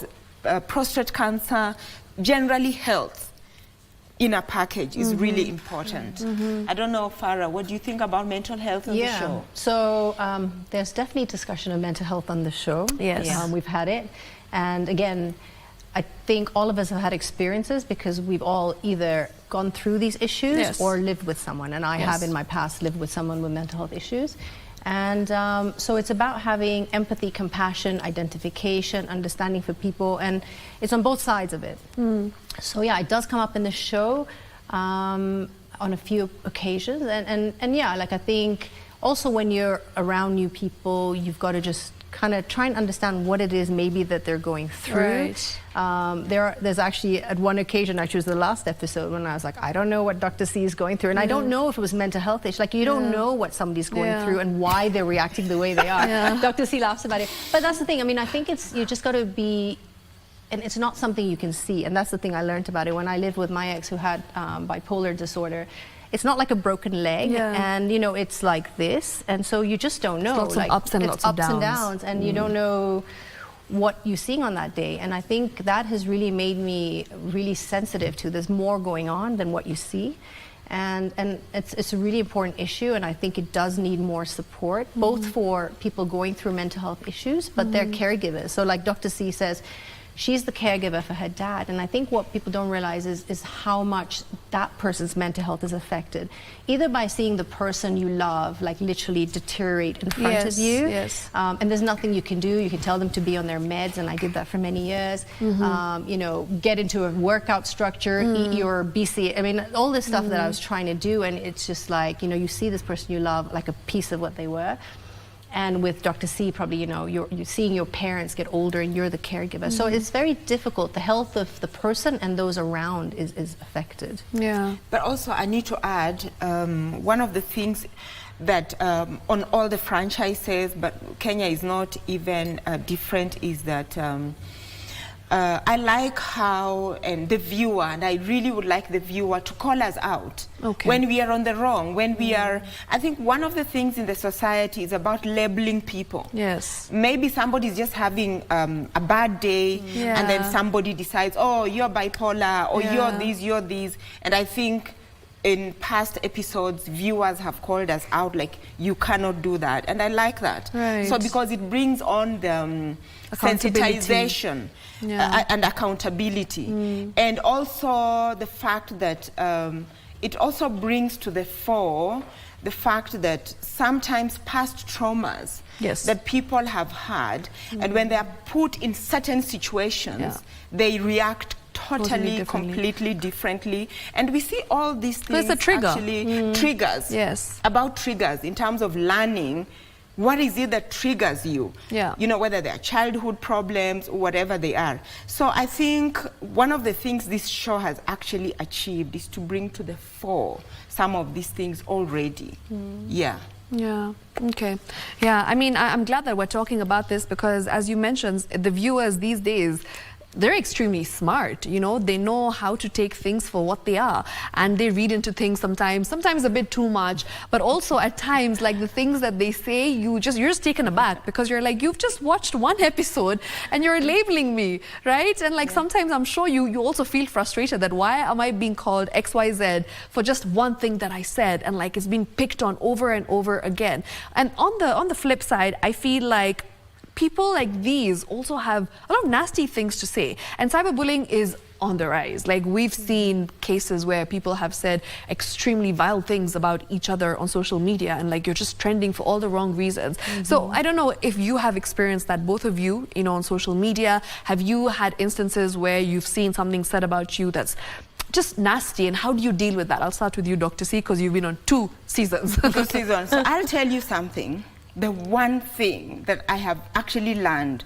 prostate cancer. Generally, health in a package is really important. I don't know, Farah, what do you think about mental health on the show? So there's definitely discussion of mental health on the show. We've had it. And again, I think all of us have had experiences because we've all either gone through these issues or lived with someone. And I have in my past lived with someone with mental health issues. And so it's about having empathy, compassion, identification, understanding for people, and it's on both sides of it. So yeah, it does come up in the show on a few occasions, and yeah, like I think also when you're around new people, you've got to just kind of try and understand what it is maybe that they're going through. There's actually, at one occasion, actually it was the last episode, when I was like, I don't know what Dr. C is going through, and I don't know if it was mental health issue. Like, you don't know what somebody's going through and why they're reacting the way they are. Dr. C laughs about it. But that's the thing, I mean, I think you just got to be, and it's not something you can see, and that's the thing I learned about it when I lived with my ex who had bipolar disorder. It's not like a broken leg, and you know, it's like this, and so you just don't know. Lots of ups and lots of downs. And you don't know what you're seeing on that day. And I think that has really made me really sensitive to there's more going on than what you see. And it's a really important issue, and I think it does need more support, both for people going through mental health issues, but their caregivers. So like Dr. C says, she's the caregiver for her dad, and I think what people don't realize is how much that person's mental health is affected, either by seeing the person you love like literally deteriorate in front of you, and there's nothing you can do. You can tell them to be on their meds, and I did that for many years. You know, get into a workout structure, eat your BC. I mean, all this stuff that I was trying to do, and it's just like, you know, you see this person you love like a piece of what they were. And with Dr. C, probably, you know, you're seeing your parents get older and you're the caregiver. So it's very difficult. The health of the person and those around is affected. Yeah. But also I need to add, one of the things that on all the franchises, but Kenya is not even different, is that I like how, and the viewer, and I really would like the viewer to call us out when we are on the wrong, when we are, I think one of the things in the society is about labeling people. Yes. Maybe somebody's just having a bad day, and then somebody decides, oh, you're bipolar, or you're this, and I think in past episodes, viewers have called us out like, you cannot do that. And I like that. Right. So because it brings on the sensitization and accountability. And also the fact that it also brings to the fore the fact that sometimes past traumas that people have had, and when they are put in certain situations, they react totally completely differently, and we see all these things actually triggers about triggers in terms of learning what is it that triggers you, you know, whether they are childhood problems or whatever they are. So I think one of the things this show has actually achieved is to bring to the fore some of these things already. Yeah, okay. Yeah, I mean, I'm glad that we're talking about this, because as you mentioned, the viewers these days, they're extremely smart, you know, they know how to take things for what they are, and they read into things sometimes a bit too much, but also at times, like the things that they say, you're just taken aback, because you're like, you've just watched one episode and you're labeling me, right? And like sometimes I'm sure you also feel frustrated that why am I being called XYZ for just one thing that I said, and like it's being picked on over and over again. And on the flip side, I feel like people like these also have a lot of nasty things to say, and cyberbullying is on the rise. Like we've seen cases where people have said extremely vile things about each other on social media, and like you're just trending for all the wrong reasons. So I don't know if you have experienced that, both of you, you know, on social media. Have you had instances where you've seen something said about you that's just nasty, and how do you deal with that? I'll start with you, Dr. C, because you've been on 2 seasons. 2 seasons. So I'll tell you something. The one thing that I have actually learned,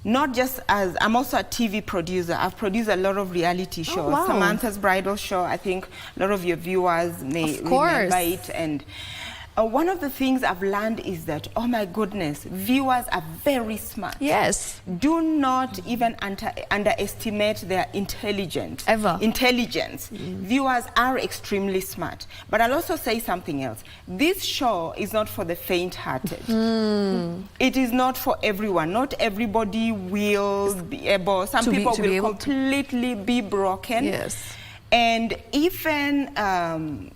not just as, I'm also a TV producer. I've produced a lot of reality shows. Samantha's Bridal Show, I think a lot of your viewers may remember it. And one of the things I've learned is that, oh my goodness, viewers are very smart. Yes. Do not even underestimate their intelligence. Viewers are extremely smart. But I'll also say something else. This show is not for the faint-hearted. It is not for everyone. Not everybody will be able. Some people will completely be broken. Yes. And even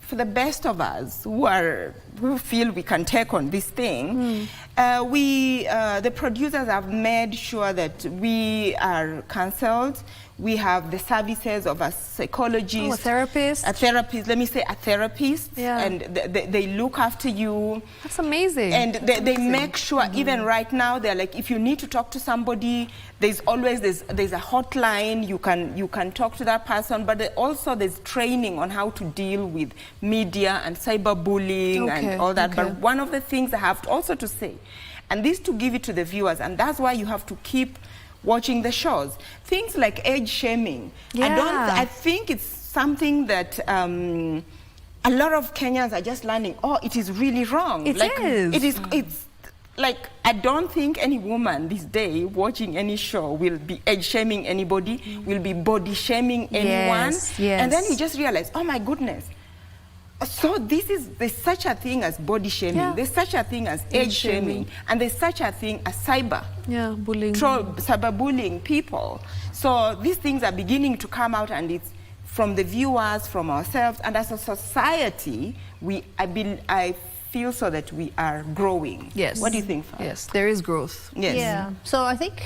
for the best of us who feel we can take on this thing, the producers have made sure that we are cancelled. We have the services of a psychologist. A therapist. A therapist, let me say a therapist. And they look after you. That's amazing. And they make sure, even right now, they're like, if you need to talk to somebody, there's always, there's a hotline, you can talk to that person, but also there's training on how to deal with media and cyberbullying and all that. But one of the things I have also to say, and this to give it to the viewers, and that's why you have to keep watching the shows. Things like age shaming. I think it's something that a lot of Kenyans are just learning. Oh, it is really wrong. It's like, I don't think any woman this day watching any show will be age shaming anybody, will be body shaming anyone. And then you just realize, oh my goodness. So there's such a thing as body shaming, there's such a thing as age shaming, and there's such a thing as cyberbullying people. So these things are beginning to come out, and it's from the viewers, from ourselves, and as a society, I feel so that we are growing. Yes. What do you think, Farah? Yes, there is growth. Yes. Yeah. So I think,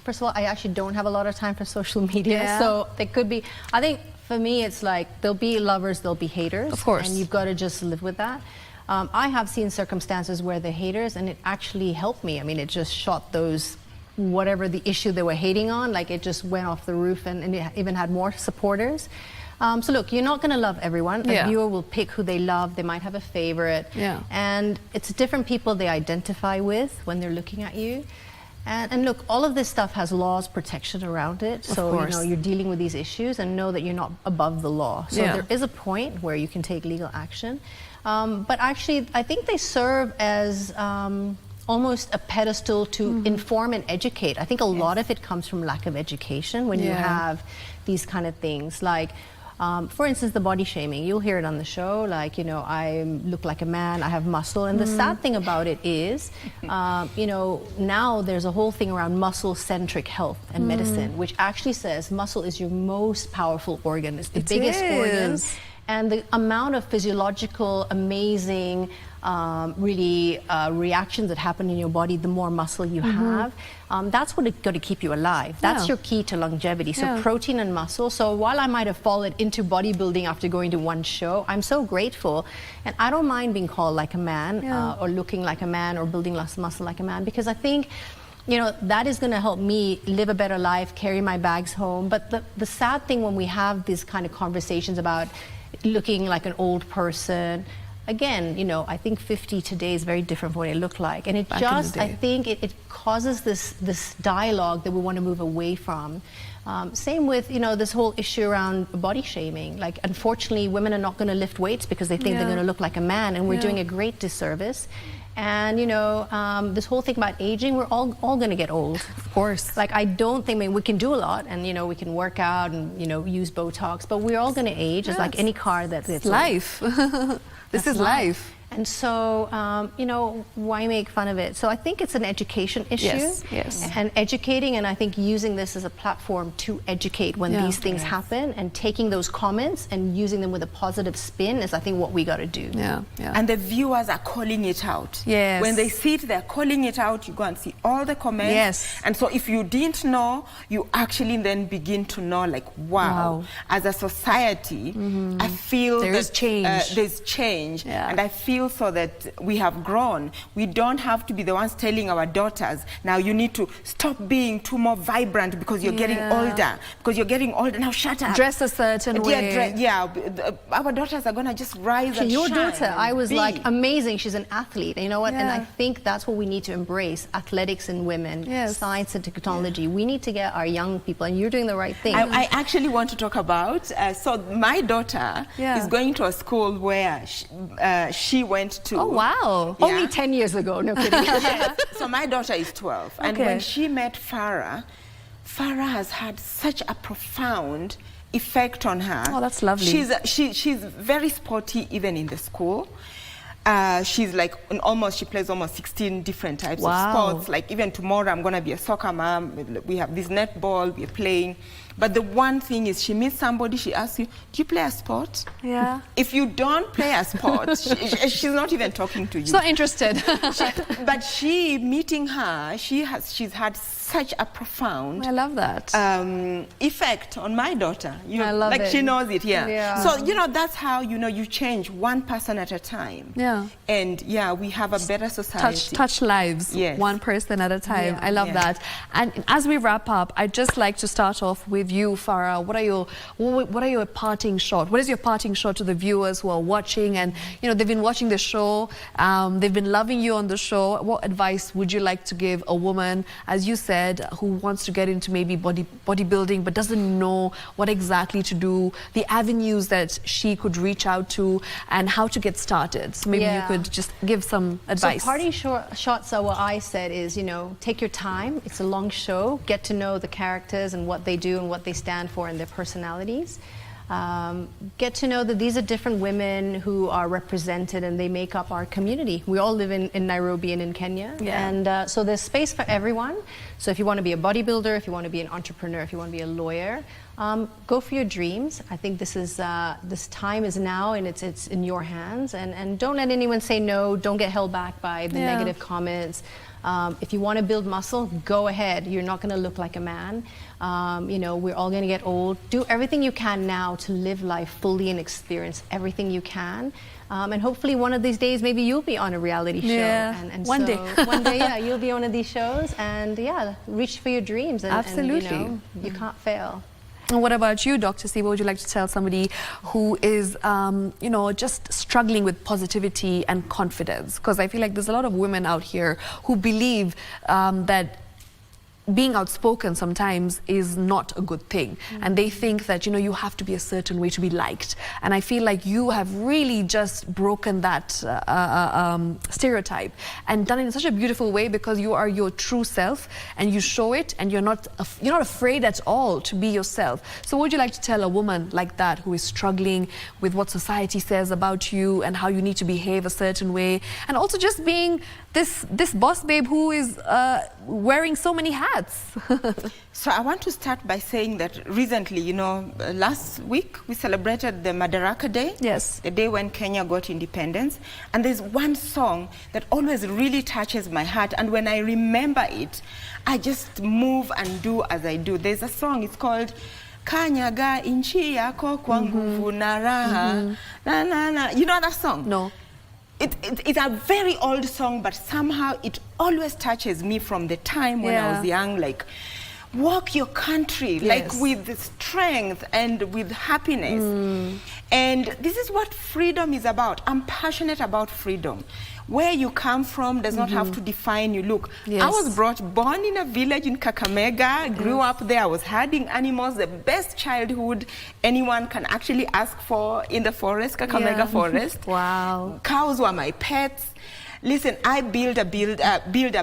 first of all, I actually don't have a lot of time for social media. Yeah. So there could be, I think for me, it's like there'll be lovers, there'll be haters. Of course. And you've got to just live with that. I have seen circumstances where they're haters and it actually helped me. I mean, it just shot those, whatever the issue they were hating on, like it just went off the roof and it even had more supporters. So look, you're not going to love everyone. A viewer will pick who they love. They might have a favorite. Yeah. And it's different people they identify with when they're looking at you. And look, all of this stuff has laws, protection around it. So, you know, you're dealing with these issues and know that you're not above the law. So there is a point where you can take legal action. But actually, I think they serve as almost a pedestal to inform and educate. I think a lot of it comes from lack of education when you have these kind of things. Like, for instance, the body shaming. You'll hear it on the show, like, you know, I look like a man, I have muscle. And the sad thing about it is, you know, now there's a whole thing around muscle-centric health and medicine, which actually says muscle is your most powerful organ. It's the biggest organ. And the amount of physiological, amazing, really reactions that happen in your body, the more muscle you have, that's what it's going to keep you alive. That's your key to longevity. So protein and muscle. So while I might have fallen into bodybuilding after going to one show, I'm so grateful. And I don't mind being called like a man or looking like a man or building less muscle like a man, because I think, you know, that is going to help me live a better life, carry my bags home. But the sad thing when we have these kind of conversations about looking like an old person, again, you know, I think 50 today is very different from what it looked like. And it just, I think it causes this dialogue that we want to move away from. Same with, you know, this whole issue around body shaming. Like, unfortunately, women are not going to lift weights because they think they're going to look like a man, and we're doing a great disservice. And, you know, this whole thing about aging, we're all going to get old. Of course. Like, I don't think, I mean, we can do a lot, and, you know, we can work out and, you know, use Botox, but we're all going to age. It's like any car that's life. This is life. And so, you know, why make fun of it? So I think it's an education issue. Yes. And educating, and I think using this as a platform to educate when these things happen, and taking those comments and using them with a positive spin is, I think, what we got to do. And the viewers are calling it out. Yes. When they see it, they're calling it out. You go and see all the comments. Yes. And so if you didn't know, you actually then begin to know, like, wow. As a society, I feel there's change. There's change. And I feel so that we have grown. We don't have to be the ones telling our daughters, now you need to stop being too more vibrant because you're getting older. Because you're getting older, now shut up. Dress a certain way. Our daughters are going to just rise and your shine. daughter, I was like, amazing, she's an athlete. And you know what? And I think that's what we need to embrace, athletics in women, science and technology. We need to get our young people, and you're doing the right thing. I actually want to talk about, so my daughter is going to a school where she went to. Oh, wow. Only 10 years ago, no kidding. So my daughter is 12. And when she met Farah, Farah has had such a profound effect on her. Oh, that's lovely. She's very sporty even in the school. She's like she plays almost 16 different types of sports. Like even tomorrow I'm going to be a soccer mom. We have this netball, we're playing. But the one thing is, she meets somebody, she asks you, do you play a sport? Yeah. If you don't play a sport, she's not even talking to you. She's not interested. But meeting her, she's had such a profound, I love that, effect on my daughter. I love it. She knows it, So, you know, that's how, you know, you change one person at a time. And, we have a better society. Touch lives, one person at a time. I love that. And as we wrap up, I'd just like to start off with you, Farah. What are your parting shot? What is your parting shot to the viewers who are watching, and, you know, they've been watching the show, they've been loving you on the show? What advice would you like to give a woman, as you said, who wants to get into maybe bodybuilding but doesn't know what exactly to do, the avenues that she could reach out to, and how to get started? So maybe you could just give some advice. So parting shots are what I said is, you know, take your time. It's a long show. Get to know the characters and what they do and what they stand for and their personalities. Get to know that these are different women who are represented and they make up our community. We all live in Nairobi and in Kenya. And so there's space for everyone. So if you want to be a bodybuilder, if you want to be an entrepreneur, if you want to be a lawyer, Go for your dreams. I think this time is now, and it's in your hands. And don't let anyone say no. Don't get held back by the negative comments. If you want to build muscle, go ahead. You're not going to look like a man. You know, we're all going to get old. Do everything you can now to live life fully and experience everything you can. And hopefully one of these days, maybe you'll be on a reality show. Yeah, and one day. One day, yeah, you'll be on one of these shows. And yeah, reach for your dreams. And, Absolutely. And, you know, you can't fail. And what about you, Dr. C? What would you like to tell somebody who is, you know, just struggling with positivity and confidence? Because I feel like there's a lot of women out here who believe that being outspoken sometimes is not a good thing. And they think that, you know, you have to be a certain way to be liked. And I feel like you have really just broken that stereotype and done it in such a beautiful way, because you are your true self and you show it, and you're not afraid at all to be yourself. So what would you like to tell a woman like that who is struggling with what society says about you and how you need to behave a certain way, and also just being this boss babe who is wearing so many hats? So I want to start by saying that recently, you know, last week we celebrated the Madaraka Day. Yes. The day when Kenya got independence. And there's one song that always really touches my heart. And when I remember it, I just move and do as I do. There's a song, it's called Kanyaga inchi yako kwa nguvu na raha. Na na na. You know that song? No. It's a very old song, but somehow it always touches me from the time when I was young. Like, walk your country, like with strength and with happiness. And this is what freedom is about. I'm passionate about freedom. Where you come from does not have to define you. Look, I was born in a village in Kakamega, grew up there, I was herding animals, the best childhood anyone can actually ask for in the forest, Kakamega forest. Wow. Cows were my pets. Listen, I build a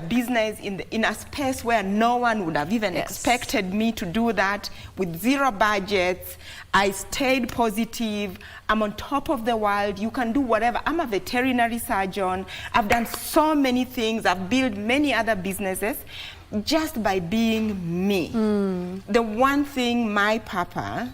business in a space where no one would have even expected me to do that, with zero budgets. I stayed positive. I'm on top of the world. You can do whatever. I'm a veterinary surgeon. I've done so many things. I've built many other businesses just by being me. The one thing my papa,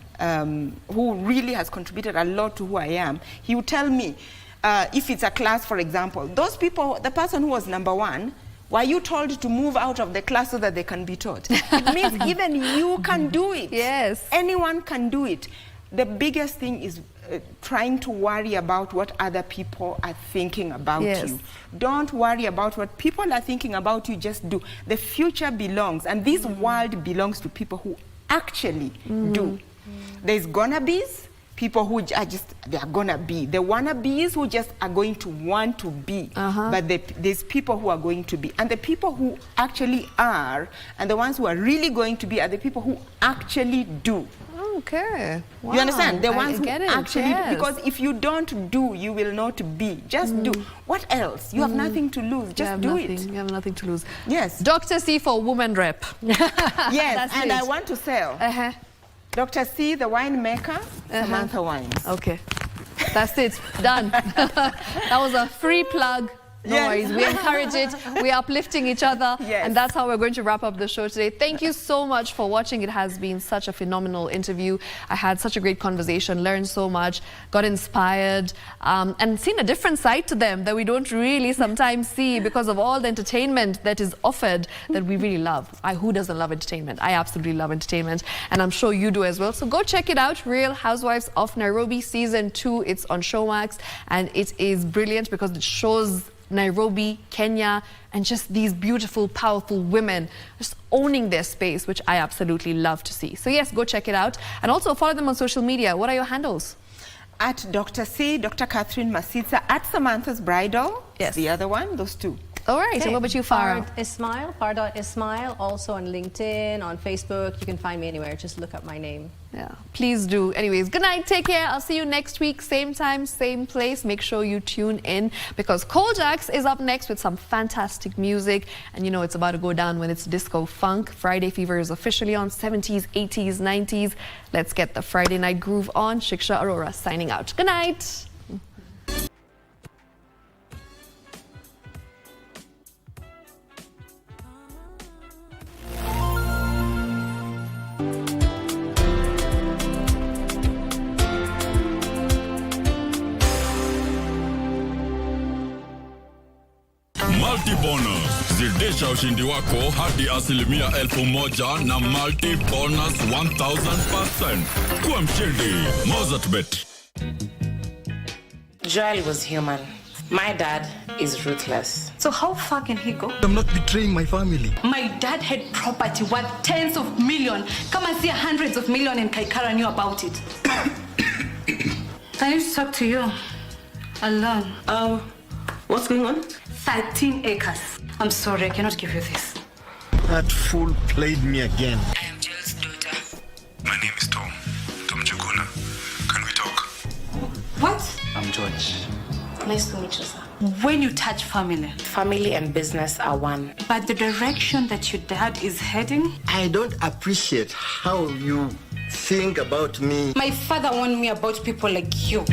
who really has contributed a lot to who I am, he would tell me, if it's a class, for example, those people, the person who was number one, were you told to move out of the class so that they can be taught? It means even you can do it. Yes. Anyone can do it. The biggest thing is trying to worry about what other people are thinking about you. Don't worry about what people are thinking about you, just do. The future belongs, and this world belongs to people who actually do. There's gonna be people who are just, they are gonna be. The wannabes who just are going to want to be. But there's people who are going to be. And the people who actually are, and the ones who are really going to be, are the people who actually do. Okay. Wow. You understand? The ones who actually do. Because if you don't do, you will not be. Just do. What else? You have nothing to lose. Just do it. You have nothing to lose. Yes. Dr. C for Woman Rep. Yes, and I want to sell. Dr. C, the winemaker, Samantha Wines. Okay. That's it. Done. That was a free plug. No worries. We encourage it. We're uplifting each other. And that's how we're going to wrap up the show today. Thank you so much for watching. It has been such a phenomenal interview. I had such a great conversation, learned so much, got inspired, and seen a different side to them that we don't really sometimes see because of all the entertainment that is offered that we really love. Who doesn't love entertainment? I absolutely love entertainment, and I'm sure you do as well. So go check it out. Real Housewives of Nairobi Season 2. It's on Showmax, and it is brilliant because it shows Nairobi, Kenya, and just these beautiful, powerful women just owning their space, which I absolutely love to see. So yes, go check it out. And also follow them on social media. What are your handles? At Dr. C, Dr. Catherine Masitsa, at Samantha's Bridal. Yes. The other one, those two. All right. Okay. And what about you, Farah? Farah.Ismail, also on LinkedIn, on Facebook. You can find me anywhere. Just look up my name. Yeah, please do. Anyways, good night. Take care. I'll see you next week. Same time, same place. Make sure you tune in because Koljax is up next with some fantastic music. And you know it's about to go down when it's disco funk. Friday Fever is officially on 70s, 80s, 90s. Let's get the Friday night groove on. Shiksha Arora signing out. Good night. bonus. Zidisha ushindi wako hadi 1,000,000 na multi bonus 1,000%. Kuwa mshindi. Mozartbet. Joel was human. My dad is ruthless. So how far can he go? I'm not betraying my family. My dad had property worth tens of millions. Come and see hundreds of millions, and Kaikara knew about it. I need to talk to you alone. What's going on? 13 acres. I'm sorry, I cannot give you this. That fool played me again. I am Joel's daughter. My name is Tom. Tom Chukuna. Can we talk? What? I'm George. Nice to meet you, sir. When you touch Family and business are one. but the direction that your dad is heading, I don't appreciate how you think about me. my father warned me about people like you.